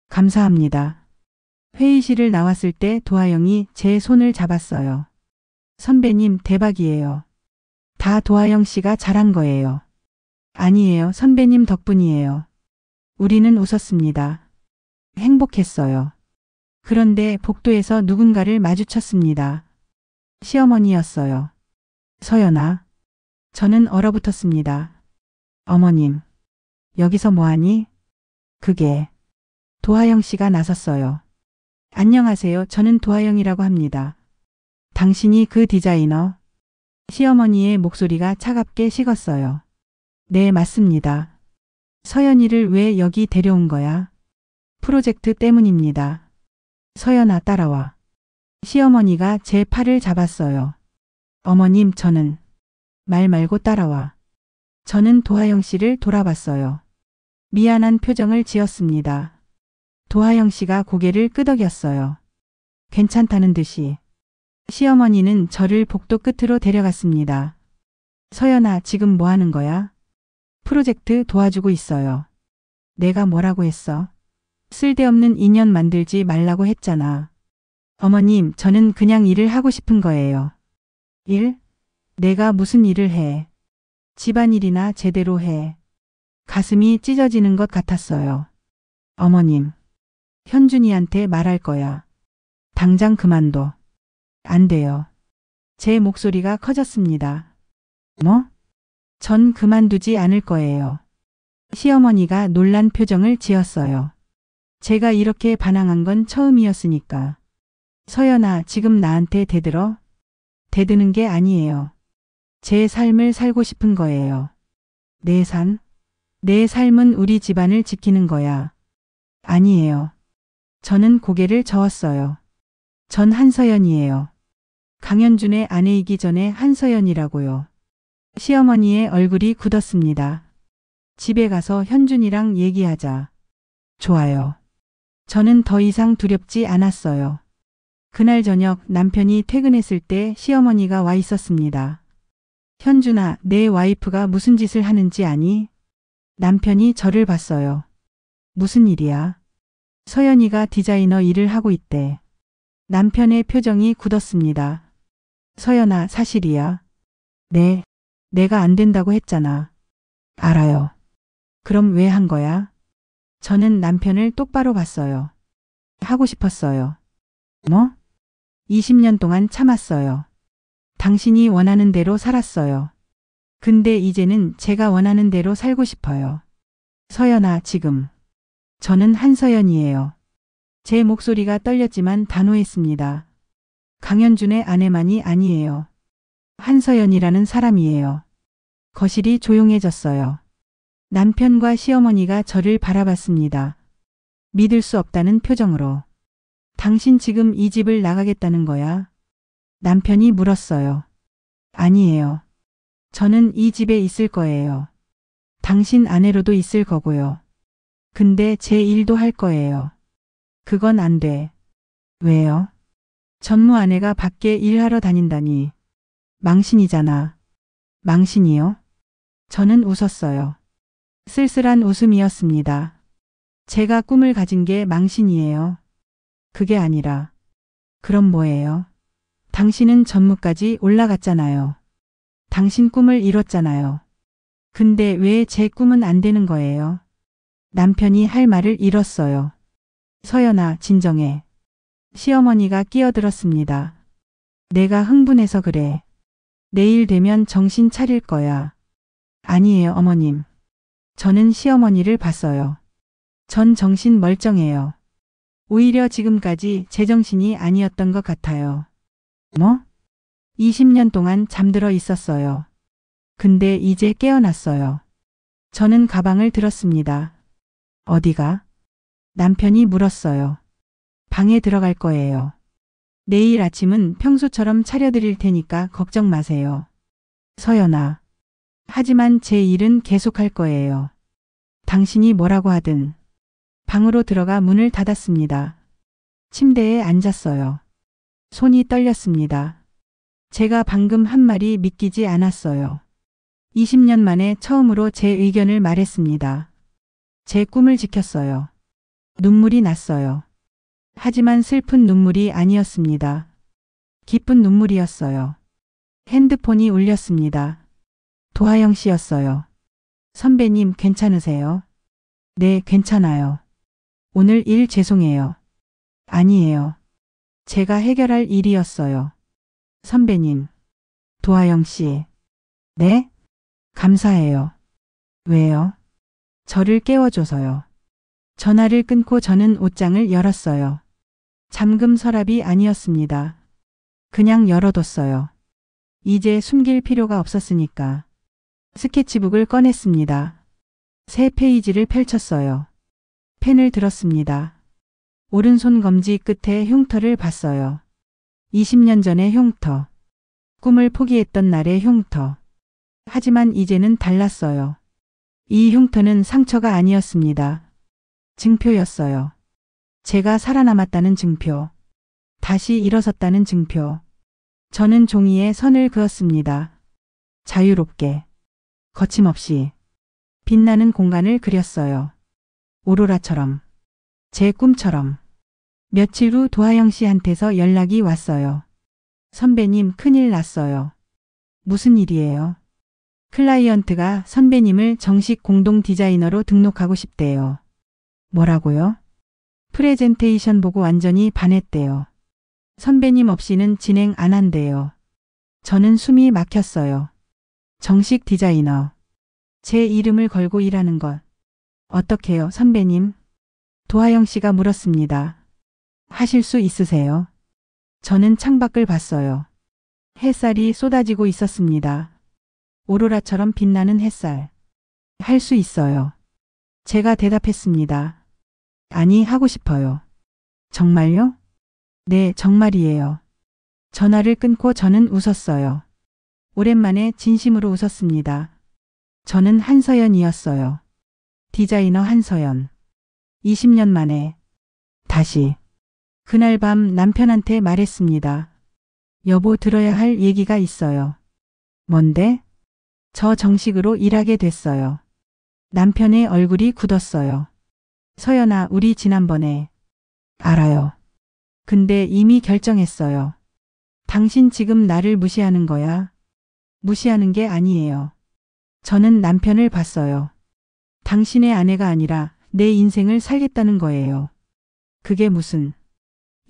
감사합니다. 회의실을 나왔을 때 도하영이 제 손을 잡았어요. 선배님, 대박이에요. 다 도하영 씨가 잘한 거예요. 아니에요, 선배님 덕분이에요. 우리는 웃었습니다. 행복했어요. 그런데 복도에서 누군가를 마주쳤습니다. 시어머니였어요. 서연아. 저는 얼어붙었습니다. 어머님, 여기서 뭐하니? 그게 도하영 씨가 나섰어요. 안녕하세요. 저는 도하영이라고 합니다. 당신이 그 디자이너? 시어머니의 목소리가 차갑게 식었어요. 네, 맞습니다. 서연이를 왜 여기 데려온 거야? 프로젝트 때문입니다. 서연아, 따라와. 시어머니가 제 팔을 잡았어요. 어머님, 저는. 말 말고 따라와. 저는 도하영 씨를 돌아봤어요. 미안한 표정을 지었습니다. 도하영 씨가 고개를 끄덕였어요. 괜찮다는 듯이. 시어머니는 저를 복도 끝으로 데려갔습니다. 서연아, 지금 뭐 하는 거야? 프로젝트 도와주고 있어요. 내가 뭐라고 했어? 쓸데없는 인연 만들지 말라고 했잖아. 어머님, 저는 그냥 일을 하고 싶은 거예요. 일? 내가 무슨 일을 해? 집안일이나 제대로 해. 가슴이 찢어지는 것 같았어요. 어머님, 현준이한테 말할 거야. 당장 그만둬. 안 돼요. 제 목소리가 커졌습니다. 뭐? 전 그만두지 않을 거예요. 시어머니가 놀란 표정을 지었어요. 제가 이렇게 반항한 건 처음이었으니까. 서연아, 지금 나한테 대들어? 대드는 게 아니에요. 제 삶을 살고 싶은 거예요. 내 삶? 내 삶은 우리 집안을 지키는 거야. 아니에요. 저는 고개를 저었어요. 전 한서연이에요. 강현준의 아내이기 전에 한서연이라고요. 시어머니의 얼굴이 굳었습니다. 집에 가서 현준이랑 얘기하자. 좋아요. 저는 더 이상 두렵지 않았어요. 그날 저녁 남편이 퇴근했을 때 시어머니가 와 있었습니다. 현준아, 내 와이프가 무슨 짓을 하는지 아니? 남편이 저를 봤어요. 무슨 일이야? 서연이가 디자이너 일을 하고 있대. 남편의 표정이 굳었습니다. 서연아, 사실이야? 네, 내가 안 된다고 했잖아. 알아요. 그럼 왜 한 거야? 저는 남편을 똑바로 봤어요. 하고 싶었어요. 뭐? 20년 동안 참았어요. 당신이 원하는 대로 살았어요. 근데 이제는 제가 원하는 대로 살고 싶어요. 서연아, 지금. 저는 한서연이에요. 제 목소리가 떨렸지만 단호했습니다. 강현준의 아내만이 아니에요. 한서연이라는 사람이에요. 거실이 조용해졌어요. 남편과 시어머니가 저를 바라봤습니다. 믿을 수 없다는 표정으로. 당신 지금 이 집을 나가겠다는 거야? 남편이 물었어요. 아니에요. 저는 이 집에 있을 거예요. 당신 아내로도 있을 거고요. 근데 제 일도 할 거예요. 그건 안 돼. 왜요? 전무 아내가 밖에 일하러 다닌다니. 망신이잖아. 망신이요? 저는 웃었어요. 쓸쓸한 웃음이었습니다. 제가 꿈을 가진 게 망신이에요. 그게 아니라. 그럼 뭐예요? 당신은 전무까지 올라갔잖아요. 당신 꿈을 이뤘잖아요. 근데 왜 제 꿈은 안 되는 거예요? 남편이 할 말을 잃었어요. 서연아, 진정해. 시어머니가 끼어들었습니다. 내가 흥분해서 그래. 내일 되면 정신 차릴 거야. 아니에요, 어머님. 저는 시어머니를 봤어요. 전 정신 멀쩡해요. 오히려 지금까지 제정신이 아니었던 것 같아요. 뭐? 20년 동안 잠들어 있었어요. 근데 이제 깨어났어요. 저는 가방을 들었습니다. 어디가? 남편이 물었어요. 방에 들어갈 거예요. 내일 아침은 평소처럼 차려드릴 테니까 걱정 마세요. 서연아. 하지만 제 일은 계속할 거예요. 당신이 뭐라고 하든. 방으로 들어가 문을 닫았습니다. 침대에 앉았어요. 손이 떨렸습니다. 제가 방금 한 말이 믿기지 않았어요. 20년 만에 처음으로 제 의견을 말했습니다. 제 꿈을 지켰어요. 눈물이 났어요. 하지만 슬픈 눈물이 아니었습니다. 기쁜 눈물이었어요. 핸드폰이 울렸습니다. 도하영 씨였어요. 선배님 괜찮으세요? 네, 괜찮아요. 오늘 일 죄송해요. 아니에요. 제가 해결할 일이었어요. 선배님. 도하영 씨. 네? 감사해요. 왜요? 저를 깨워줘서요. 전화를 끊고 저는 옷장을 열었어요. 잠금 서랍이 아니었습니다. 그냥 열어뒀어요. 이제 숨길 필요가 없었으니까. 스케치북을 꺼냈습니다. 새 페이지를 펼쳤어요. 펜을 들었습니다. 오른손 검지 끝에 흉터를 봤어요. 20년 전의 흉터. 꿈을 포기했던 날의 흉터. 하지만 이제는 달랐어요. 이 흉터는 상처가 아니었습니다. 증표였어요. 제가 살아남았다는 증표. 다시 일어섰다는 증표. 저는 종이에 선을 그었습니다. 자유롭게. 거침없이. 빛나는 공간을 그렸어요. 오로라처럼. 제 꿈처럼. 며칠 후 도하영 씨한테서 연락이 왔어요. 선배님, 큰일 났어요. 무슨 일이에요? 클라이언트가 선배님을 정식 공동 디자이너로 등록하고 싶대요. 뭐라고요? 프레젠테이션 보고 완전히 반했대요. 선배님 없이는 진행 안 한대요. 저는 숨이 막혔어요. 정식 디자이너. 제 이름을 걸고 일하는 것. 어떡해요, 선배님? 도하영 씨가 물었습니다. 하실 수 있으세요? 저는 창밖을 봤어요. 햇살이 쏟아지고 있었습니다. 오로라처럼 빛나는 햇살. 할 수 있어요. 제가 대답했습니다. 아니, 하고 싶어요. 정말요? 네, 정말이에요. 전화를 끊고 저는 웃었어요. 오랜만에 진심으로 웃었습니다. 저는 한서연이었어요. 디자이너 한서연. 20년 만에. 다시. 그날 밤 남편한테 말했습니다. 여보, 들어야 할 얘기가 있어요. 뭔데? 저 정식으로 일하게 됐어요. 남편의 얼굴이 굳었어요. 서연아, 우리 지난번에. 알아요. 근데 이미 결정했어요. 당신 지금 나를 무시하는 거야? 무시하는 게 아니에요. 저는 남편을 봤어요. 당신의 아내가 아니라 내 인생을 살겠다는 거예요. 그게 무슨.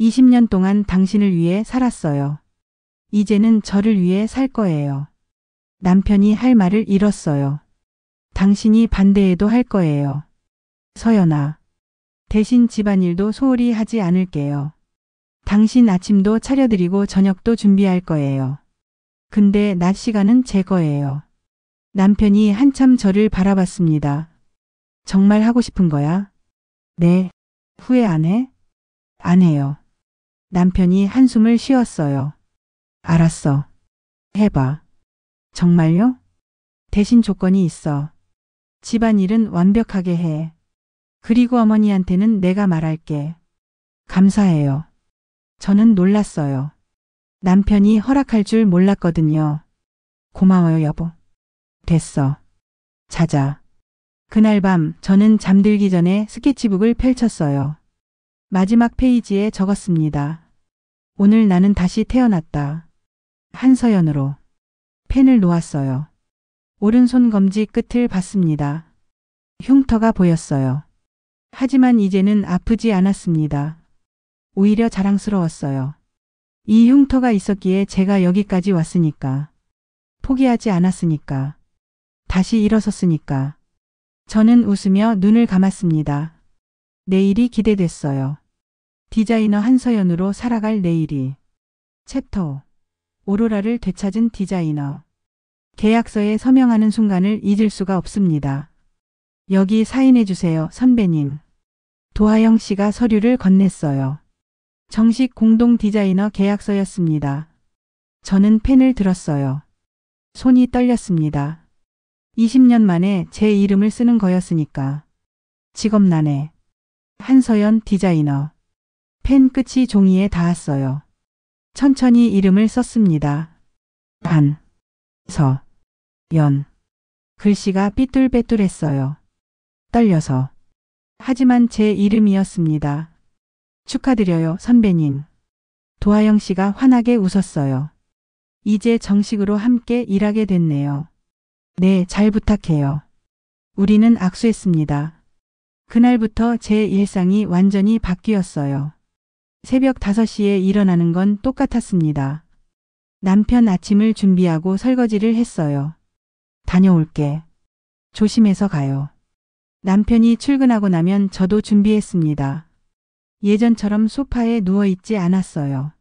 20년 동안 당신을 위해 살았어요. 이제는 저를 위해 살 거예요. 남편이 할 말을 잃었어요. 당신이 반대해도 할 거예요. 서연아. 대신 집안일도 소홀히 하지 않을게요. 당신 아침도 차려드리고 저녁도 준비할 거예요. 근데 낮 시간은 제 거예요. 남편이 한참 저를 바라봤습니다. 정말 하고 싶은 거야? 네. 후회 안 해? 안 해요. 남편이 한숨을 쉬었어요. 알았어. 해봐. 정말요? 대신 조건이 있어. 집안일은 완벽하게 해. 그리고 어머니한테는 내가 말할게. 감사해요. 저는 놀랐어요. 남편이 허락할 줄 몰랐거든요. 고마워요, 여보. 됐어. 자자. 그날 밤 저는 잠들기 전에 스케치북을 펼쳤어요. 마지막 페이지에 적었습니다. 오늘 나는 다시 태어났다. 한서연으로. 펜을 놓았어요. 오른손 검지 끝을 봤습니다. 흉터가 보였어요. 하지만 이제는 아프지 않았습니다. 오히려 자랑스러웠어요. 이 흉터가 있었기에 제가 여기까지 왔으니까. 포기하지 않았으니까. 다시 일어섰으니까. 저는 웃으며 눈을 감았습니다. 내일이 기대됐어요. 디자이너 한서연으로 살아갈 내일이. 챕터 5. 오로라를 되찾은 디자이너. 계약서에 서명하는 순간을 잊을 수가 없습니다. 여기 사인해주세요, 선배님. 도하영 씨가 서류를 건넸어요. 정식 공동 디자이너 계약서였습니다. 저는 펜을 들었어요. 손이 떨렸습니다. 20년 만에 제 이름을 쓰는 거였으니까. 직업란에 한서연 디자이너. 펜 끝이 종이에 닿았어요. 천천히 이름을 썼습니다. 한, 서, 연. 글씨가 삐뚤빼뚤했어요. 떨려서. 하지만 제 이름이었습니다. 축하드려요, 선배님. 도하영 씨가 환하게 웃었어요. 이제 정식으로 함께 일하게 됐네요. 네, 잘 부탁해요. 우리는 악수했습니다. 그날부터 제 일상이 완전히 바뀌었어요. 새벽 5시에 일어나는 건 똑같았습니다. 남편 아침을 준비하고 설거지를 했어요. 다녀올게. 조심해서 가요. 남편이 출근하고 나면 저도 준비했습니다. 예전처럼 소파에 누워있지 않았어요.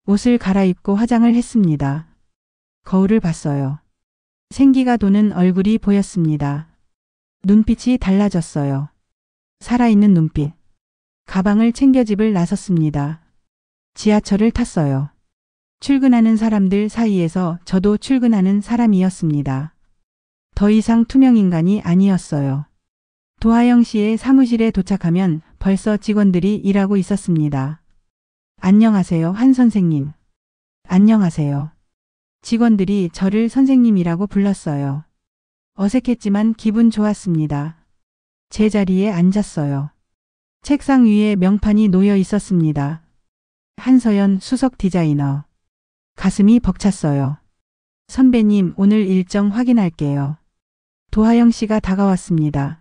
옷을 갈아입고 화장을 했습니다. 거울을 봤어요. 생기가 도는 얼굴이 보였습니다. 눈빛이 달라졌어요. 살아있는 눈빛. 가방을 챙겨 집을 나섰습니다. 지하철을 탔어요. 출근하는 사람들 사이에서 저도 출근하는 사람이었습니다. 더 이상 투명 인간이 아니었어요. 도하영 씨의 사무실에 도착하면 벌써 직원들이 일하고 있었습니다. 안녕하세요, 한 선생님. 안녕하세요. 직원들이 저를 선생님이라고 불렀어요. 어색했지만 기분 좋았습니다. 제 자리에 앉았어요. 책상 위에 명판이 놓여 있었습니다. 한서연 수석 디자이너. 가슴이 벅찼어요. 선배님, 오늘 일정 확인할게요. 도하영 씨가 다가왔습니다.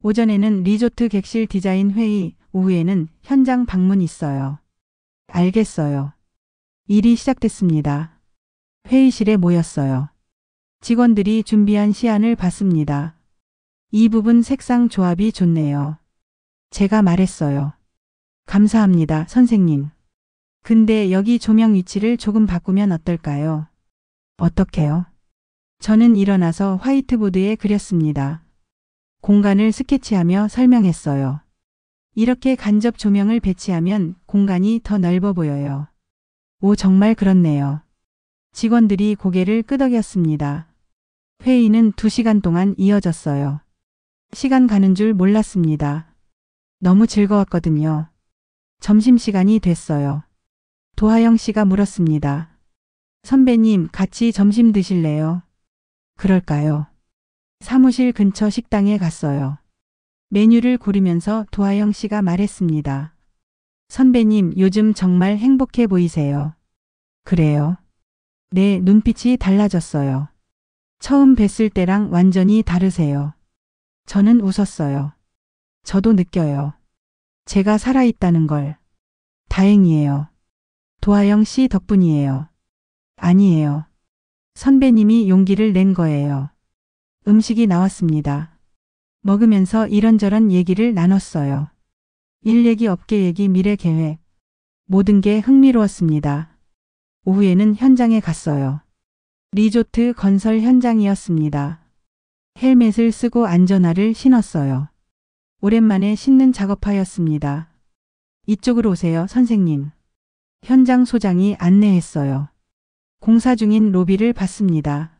오전에는 리조트 객실 디자인 회의, 오후에는 현장 방문 있어요. 알겠어요. 일이 시작됐습니다. 회의실에 모였어요. 직원들이 준비한 시안을 봤습니다. 이 부분 색상 조합이 좋네요. 제가 말했어요. 감사합니다, 선생님. 근데 여기 조명 위치를 조금 바꾸면 어떨까요? 어떻게요? 저는 일어나서 화이트보드에 그렸습니다. 공간을 스케치하며 설명했어요. 이렇게 간접 조명을 배치하면 공간이 더 넓어 보여요. 오, 정말 그렇네요. 직원들이 고개를 끄덕였습니다. 회의는 2시간 동안 이어졌어요. 시간 가는 줄 몰랐습니다. 너무 즐거웠거든요. 점심시간이 됐어요. 도하영 씨가 물었습니다. 선배님, 같이 점심 드실래요? 그럴까요? 사무실 근처 식당에 갔어요. 메뉴를 고르면서 도하영 씨가 말했습니다. 선배님, 요즘 정말 행복해 보이세요. 그래요? 네, 눈빛이 달라졌어요. 처음 뵀을 때랑 완전히 다르세요. 저는 웃었어요. 저도 느껴요. 제가 살아있다는 걸. 다행이에요. 도하영 씨 덕분이에요. 아니에요. 선배님이 용기를 낸 거예요. 음식이 나왔습니다. 먹으면서 이런저런 얘기를 나눴어요. 일 얘기, 업계 얘기, 미래 계획. 모든 게 흥미로웠습니다. 오후에는 현장에 갔어요. 리조트 건설 현장이었습니다. 헬멧을 쓰고 안전화를 신었어요. 오랜만에 씻는 작업하였습니다. 이쪽으로 오세요, 선생님. 현장 소장이 안내했어요. 공사 중인 로비를 봤습니다.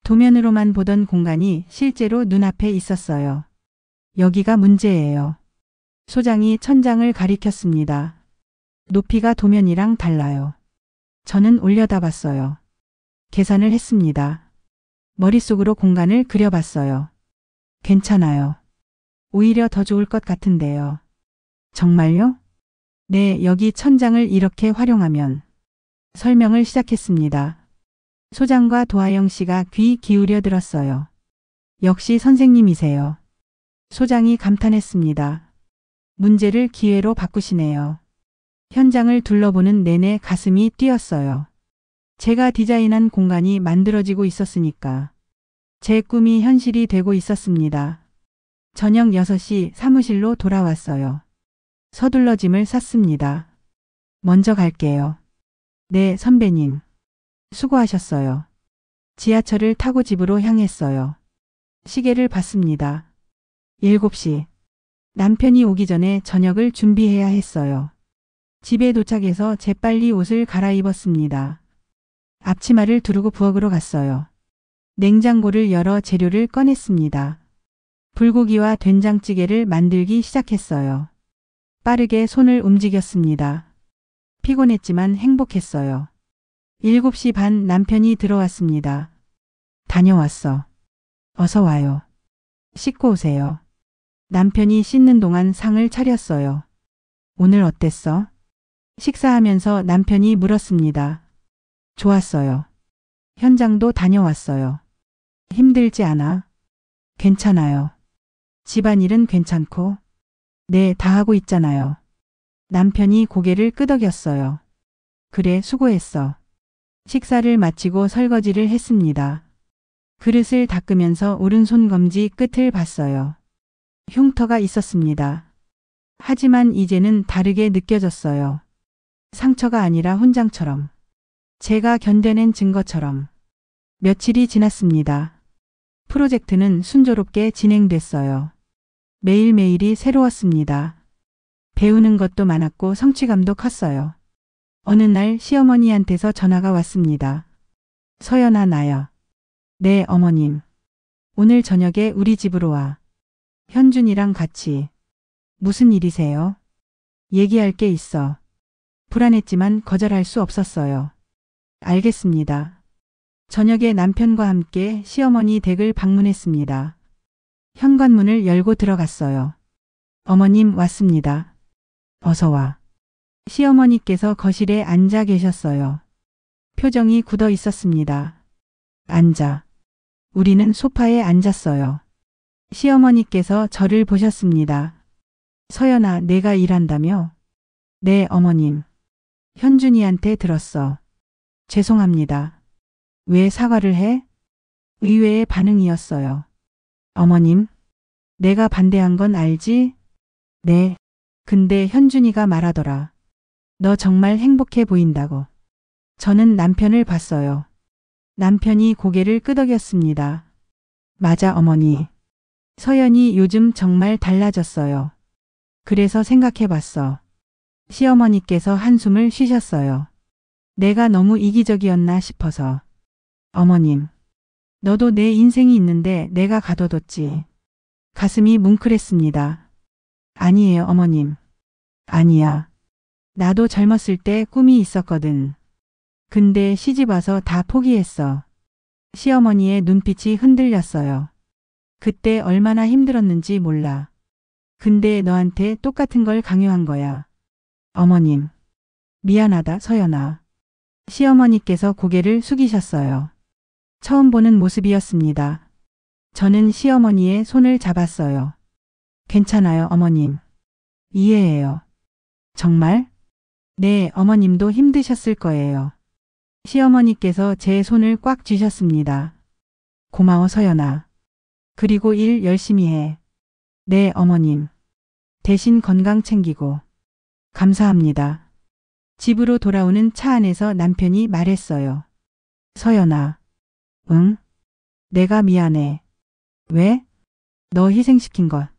도면으로만 보던 공간이 실제로 눈앞에 있었어요. 여기가 문제예요. 소장이 천장을 가리켰습니다. 높이가 도면이랑 달라요. 저는 올려다봤어요. 계산을 했습니다. 머릿속으로 공간을 그려봤어요. 괜찮아요. 오히려 더 좋을 것 같은데요. 정말요? 네, 여기 천장을 이렇게 활용하면. 설명을 시작했습니다. 소장과 도하영 씨가 귀 기울여 들었어요. 역시 선생님이세요. 소장이 감탄했습니다. 문제를 기회로 바꾸시네요. 현장을 둘러보는 내내 가슴이 뛰었어요. 제가 디자인한 공간이 만들어지고 있었으니까. 제 꿈이 현실이 되고 있었습니다. 저녁 6시 사무실로 돌아왔어요. 서둘러 짐을 쌌습니다. 먼저 갈게요. 네, 선배님. 수고하셨어요. 지하철을 타고 집으로 향했어요. 시계를 봤습니다. 7시. 남편이 오기 전에 저녁을 준비해야 했어요. 집에 도착해서 재빨리 옷을 갈아입었습니다. 앞치마를 두르고 부엌으로 갔어요. 냉장고를 열어 재료를 꺼냈습니다. 불고기와 된장찌개를 만들기 시작했어요. 빠르게 손을 움직였습니다. 피곤했지만 행복했어요. 7시 반 남편이 들어왔습니다. 다녀왔어. 어서 와요. 씻고 오세요. 남편이 씻는 동안 상을 차렸어요. 오늘 어땠어? 식사하면서 남편이 물었습니다. 좋았어요. 현장도 다녀왔어요. 힘들지 않아? 괜찮아요. 집안일은 괜찮고? 네, 다 하고 있잖아요. 남편이 고개를 끄덕였어요. 그래, 수고했어. 식사를 마치고 설거지를 했습니다. 그릇을 닦으면서 오른손 검지 끝을 봤어요. 흉터가 있었습니다. 하지만 이제는 다르게 느껴졌어요. 상처가 아니라 훈장처럼. 제가 견뎌낸 증거처럼. 며칠이 지났습니다. 프로젝트는 순조롭게 진행됐어요. 매일매일이 새로웠습니다. 배우는 것도 많았고 성취감도 컸어요. 어느 날 시어머니한테서 전화가 왔습니다. 서연아, 나야. 네, 어머님. 오늘 저녁에 우리 집으로 와. 현준이랑 같이. 무슨 일이세요? 얘기할 게 있어. 불안했지만 거절할 수 없었어요. 알겠습니다. 저녁에 남편과 함께 시어머니 댁을 방문했습니다. 현관문을 열고 들어갔어요. 어머님 왔습니다. 어서 와. 시어머니께서 거실에 앉아 계셨어요. 표정이 굳어 있었습니다. 앉아. 우리는 소파에 앉았어요. 시어머니께서 저를 보셨습니다. 서연아, 내가 일한다며? 네, 어머님. 현준이한테 들었어. 죄송합니다. 왜 사과를 해? 의외의 반응이었어요. 어머님, 내가 반대한 건 알지? 네. 근데 현준이가 말하더라. 너 정말 행복해 보인다고. 저는 남편을 봤어요. 남편이 고개를 끄덕였습니다. 맞아, 어머니. 서연이 요즘 정말 달라졌어요. 그래서 생각해봤어. 시어머니께서 한숨을 쉬셨어요. 내가 너무 이기적이었나 싶어서. 어머님, 너도 내 인생이 있는데 내가 가둬뒀지. 가슴이 뭉클했습니다. 아니에요, 어머님. 아니야. 나도 젊었을 때 꿈이 있었거든. 근데 시집 와서 다 포기했어. 시어머니의 눈빛이 흔들렸어요. 그때 얼마나 힘들었는지 몰라. 근데 너한테 똑같은 걸 강요한 거야. 어머님. 미안하다, 서연아. 시어머니께서 고개를 숙이셨어요. 처음 보는 모습이었습니다. 저는 시어머니의 손을 잡았어요. 괜찮아요, 어머님. 이해해요. 정말? 네, 어머님도 힘드셨을 거예요. 시어머니께서 제 손을 꽉 쥐셨습니다. 고마워, 서연아. 그리고 일 열심히 해. 네, 어머님. 대신 건강 챙기고. 감사합니다. 집으로 돌아오는 차 안에서 남편이 말했어요. 서연아. 응? 내가 미안해. 왜? 너 희생시킨 것.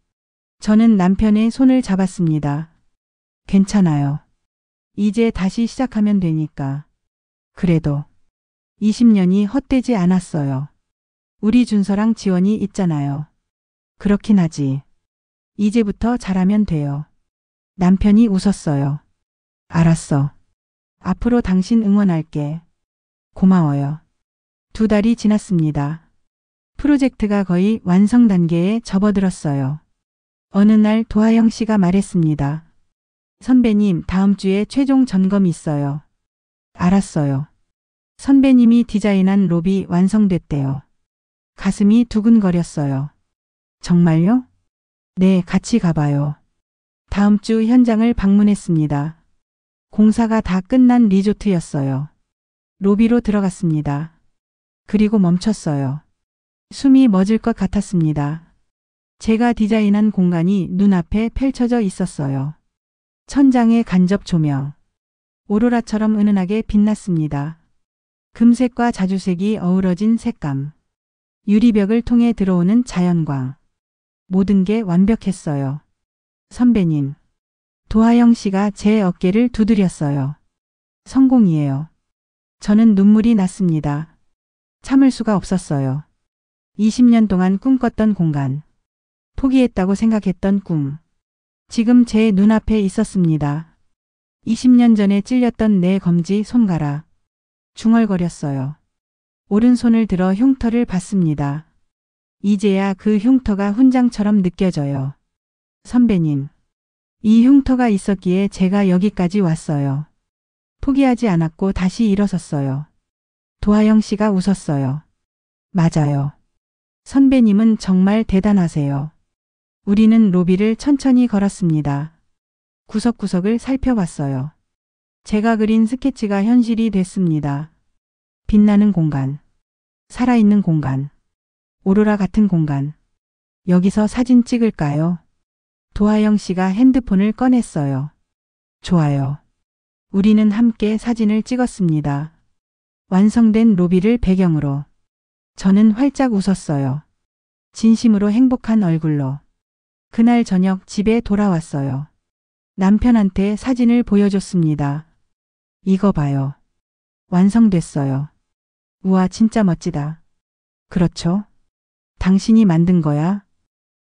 저는 남편의 손을 잡았습니다. 괜찮아요. 이제 다시 시작하면 되니까. 그래도 20년이 헛되지 않았어요. 우리 준서랑 지원이 있잖아요. 그렇긴 하지. 이제부터 잘하면 돼요. 남편이 웃었어요. 알았어. 앞으로 당신 응원할게. 고마워요. 2달이 지났습니다. 프로젝트가 거의 완성 단계에 접어들었어요. 어느 날 도하영 씨가 말했습니다. 선배님, 다음 주에 최종 점검 있어요. 알았어요. 선배님이 디자인한 롭이 완성됐대요. 가슴이 두근거렸어요. 정말요? 네, 같이 가봐요. 다음 주 현장을 방문했습니다. 공사가 다 끝난 리조트였어요. 로비로 들어갔습니다. 그리고 멈췄어요. 숨이 멎을 것 같았습니다. 제가 디자인한 공간이 눈앞에 펼쳐져 있었어요. 천장의 간접 조명. 오로라처럼 은은하게 빛났습니다. 금색과 자주색이 어우러진 색감. 유리벽을 통해 들어오는 자연광. 모든 게 완벽했어요. 선배님. 도하영 씨가 제 어깨를 두드렸어요. 성공이에요. 저는 눈물이 났습니다. 참을 수가 없었어요. 20년 동안 꿈꿨던 공간. 포기했다고 생각했던 꿈. 지금 제 눈앞에 있었습니다. 20년 전에 찔렸던 내 검지 손가락. 중얼거렸어요. 오른손을 들어 흉터를 봤습니다. 이제야 그 흉터가 훈장처럼 느껴져요. 선배님. 이 흉터가 있었기에 제가 여기까지 왔어요. 포기하지 않았고 다시 일어섰어요. 도하영 씨가 웃었어요. 맞아요. 선배님은 정말 대단하세요. 우리는 로비를 천천히 걸었습니다. 구석구석을 살펴봤어요. 제가 그린 스케치가 현실이 됐습니다. 빛나는 공간. 살아있는 공간. 오로라 같은 공간. 여기서 사진 찍을까요? 도하영 씨가 핸드폰을 꺼냈어요. 좋아요. 우리는 함께 사진을 찍었습니다. 완성된 로비를 배경으로. 저는 활짝 웃었어요. 진심으로 행복한 얼굴로. 그날 저녁 집에 돌아왔어요. 남편한테 사진을 보여줬습니다. 이거 봐요. 완성됐어요. 우와, 진짜 멋지다. 그렇죠? 당신이 만든 거야?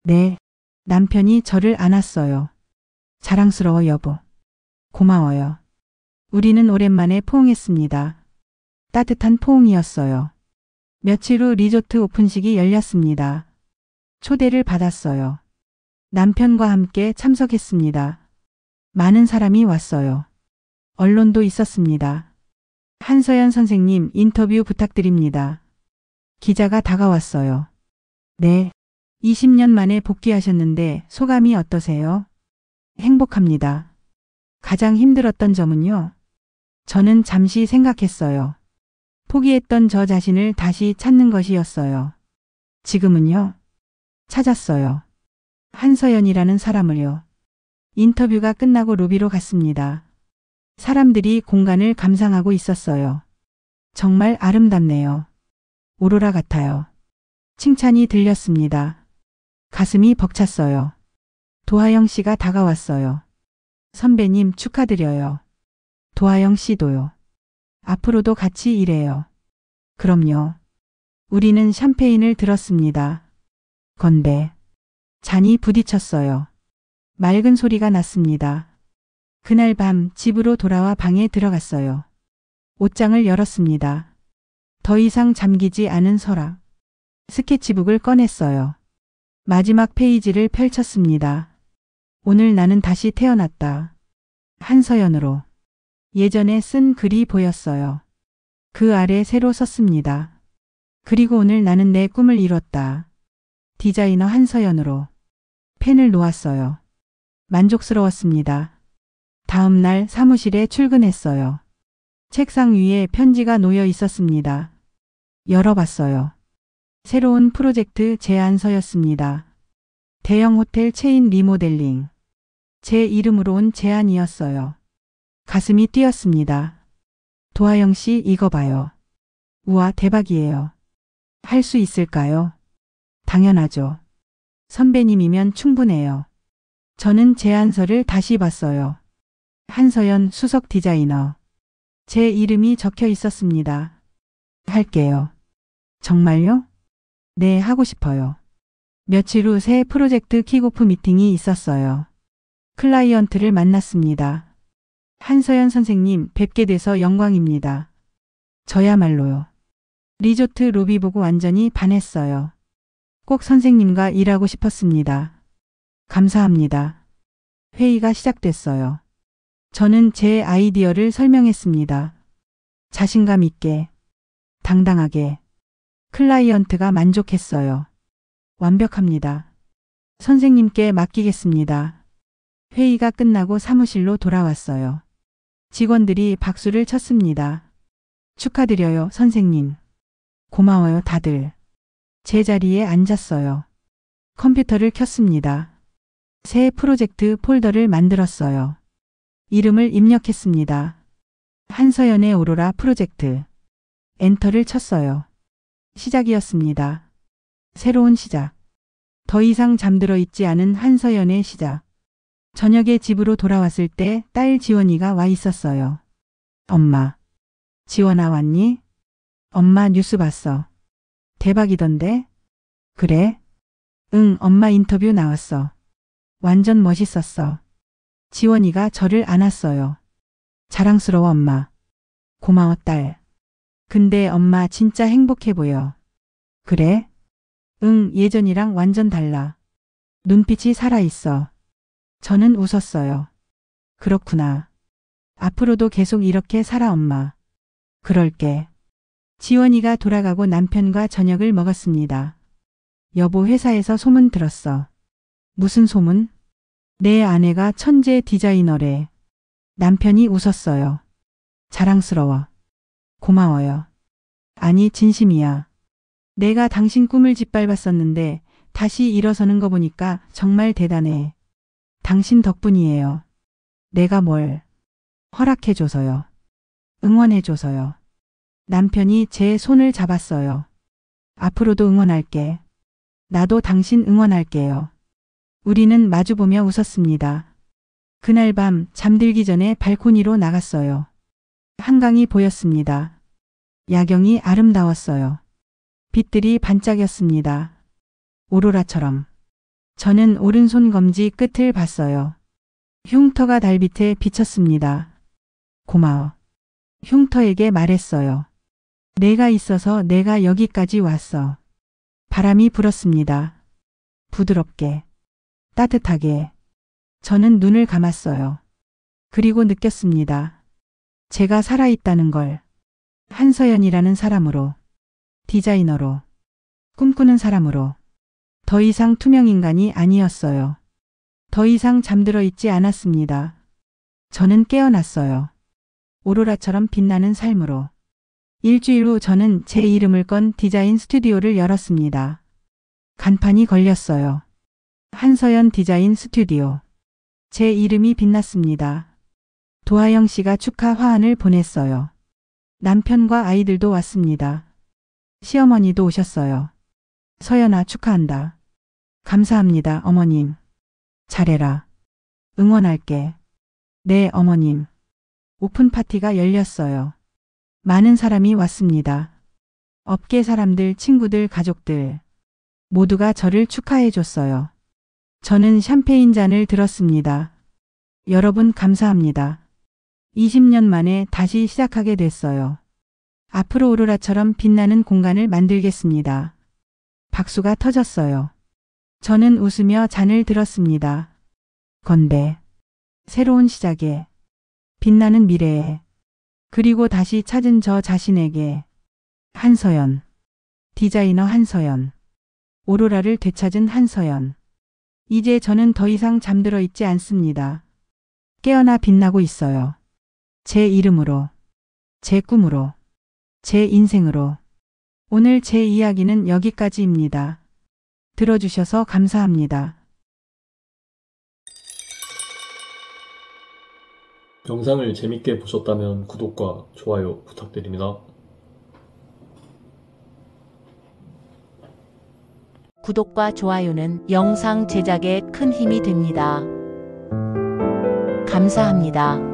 네. 남편이 저를 안았어요. 자랑스러워, 여보. 고마워요. 우리는 오랜만에 포옹했습니다. 따뜻한 포옹이었어요. 며칠 후 리조트 오픈식이 열렸습니다. 초대를 받았어요. 남편과 함께 참석했습니다. 많은 사람이 왔어요. 언론도 있었습니다. 한서연 선생님, 인터뷰 부탁드립니다. 기자가 다가왔어요. 네. 20년 만에 복귀하셨는데 소감이 어떠세요? 행복합니다. 가장 힘들었던 점은요? 저는 잠시 생각했어요. 포기했던 저 자신을 다시 찾는 것이었어요. 지금은요? 찾았어요. 한서연이라는 사람을요. 인터뷰가 끝나고 로비로 갔습니다. 사람들이 공간을 감상하고 있었어요. 정말 아름답네요. 오로라 같아요. 칭찬이 들렸습니다. 가슴이 벅찼어요. 도하영 씨가 다가왔어요. 선배님, 축하드려요. 도하영 씨도요. 앞으로도 같이 일해요. 그럼요. 우리는 샴페인을 들었습니다. 건배. 잔이 부딪혔어요. 맑은 소리가 났습니다. 그날 밤 집으로 돌아와 방에 들어갔어요. 옷장을 열었습니다. 더 이상 잠기지 않은 서랍. 스케치북을 꺼냈어요. 마지막 페이지를 펼쳤습니다. 오늘 나는 다시 태어났다. 한서연으로. 예전에 쓴 글이 보였어요. 그 아래 새로 썼습니다. 그리고 오늘 나는 내 꿈을 이뤘다. 디자이너 한서연으로. 펜을 놓았어요. 만족스러웠습니다. 다음 날 사무실에 출근했어요. 책상 위에 편지가 놓여 있었습니다. 열어봤어요. 새로운 프로젝트 제안서였습니다. 대형 호텔 체인 리모델링. 제 이름으로 온 제안이었어요. 가슴이 뛰었습니다. 도하영 씨 이거 봐요. 우와 대박이에요. 할 수 있을까요? 당연하죠. 선배님이면 충분해요. 저는 제안서를 다시 봤어요. 한서연 수석 디자이너. 제 이름이 적혀 있었습니다. 할게요. 정말요? 네, 하고 싶어요. 며칠 후 새 프로젝트 킥오프 미팅이 있었어요. 클라이언트를 만났습니다. 한서연 선생님 뵙게 돼서 영광입니다. 저야말로요. 리조트 로비 보고 완전히 반했어요. 꼭 선생님과 일하고 싶었습니다. 감사합니다. 회의가 시작됐어요. 저는 제 아이디어를 설명했습니다. 자신감 있게, 당당하게. 클라이언트가 만족했어요. 완벽합니다. 선생님께 맡기겠습니다. 회의가 끝나고 사무실로 돌아왔어요. 직원들이 박수를 쳤습니다. 축하드려요, 선생님. 고마워요, 다들. 제 자리에 앉았어요. 컴퓨터를 켰습니다. 새 프로젝트 폴더를 만들었어요. 이름을 입력했습니다. 한서연의 오로라 프로젝트. 엔터를 쳤어요. 시작이었습니다. 새로운 시작. 더 이상 잠들어 있지 않은 한서연의 시작. 저녁에 집으로 돌아왔을 때 딸 지원이가 와 있었어요. 엄마. 지원아 왔니? 엄마 뉴스 봤어. 대박이던데? 그래? 응, 엄마 인터뷰 나왔어. 완전 멋있었어. 지원이가 저를 안았어요. 자랑스러워 엄마. 고마워 딸. 근데 엄마 진짜 행복해 보여. 그래? 응, 예전이랑 완전 달라. 눈빛이 살아있어. 저는 웃었어요. 그렇구나. 앞으로도 계속 이렇게 살아 엄마. 그럴게. 지원이가 돌아가고 남편과 저녁을 먹었습니다. 여보 회사에서 소문 들었어. 무슨 소문? 내 아내가 천재 디자이너래. 남편이 웃었어요. 자랑스러워. 고마워요. 아니 진심이야. 내가 당신 꿈을 짓밟았었는데 다시 일어서는 거 보니까 정말 대단해. 당신 덕분이에요. 내가 뭘 허락해줘서요. 응원해줘서요. 남편이 제 손을 잡았어요. 앞으로도 응원할게. 나도 당신 응원할게요. 우리는 마주보며 웃었습니다. 그날 밤 잠들기 전에 발코니로 나갔어요. 한강이 보였습니다. 야경이 아름다웠어요. 빛들이 반짝였습니다. 오로라처럼. 저는 오른손 검지 끝을 봤어요. 흉터가 달빛에 비쳤습니다. 고마워. 흉터에게 말했어요. 내가 있어서 내가 여기까지 왔어. 바람이 불었습니다. 부드럽게, 따뜻하게. 저는 눈을 감았어요. 그리고 느꼈습니다. 제가 살아있다는 걸. 한서연이라는 사람으로, 디자이너로, 꿈꾸는 사람으로. 더 이상 투명 인간이 아니었어요. 더 이상 잠들어 있지 않았습니다. 저는 깨어났어요. 오로라처럼 빛나는 삶으로. 일주일 후 저는 제 이름을 건 디자인 스튜디오를 열었습니다. 간판이 걸렸어요. 한서연 디자인 스튜디오. 제 이름이 빛났습니다. 도하영 씨가 축하 화환을 보냈어요. 남편과 아이들도 왔습니다. 시어머니도 오셨어요. 서연아 축하한다. 감사합니다 어머님. 잘해라. 응원할게. 네 어머님. 오픈 파티가 열렸어요. 많은 사람이 왔습니다. 업계 사람들, 친구들, 가족들. 모두가 저를 축하해 줬어요. 저는 샴페인 잔을 들었습니다. 여러분 감사합니다. 20년 만에 다시 시작하게 됐어요. 앞으로 오로라처럼 빛나는 공간을 만들겠습니다. 박수가 터졌어요. 저는 웃으며 잔을 들었습니다. 건배. 새로운 시작에. 빛나는 미래에. 그리고 다시 찾은 저 자신에게. 한서연. 디자이너 한서연. 오로라를 되찾은 한서연. 이제 저는 더 이상 잠들어 있지 않습니다. 깨어나 빛나고 있어요. 제 이름으로. 제 꿈으로. 제 인생으로. 오늘 제 이야기는 여기까지입니다. 들어주셔서 감사합니다. 영상을 재밌게 보셨다면 구독과 좋아요 부탁드립니다. 구독과 좋아요는 영상 제작에 큰 힘이 됩니다. 감사합니다.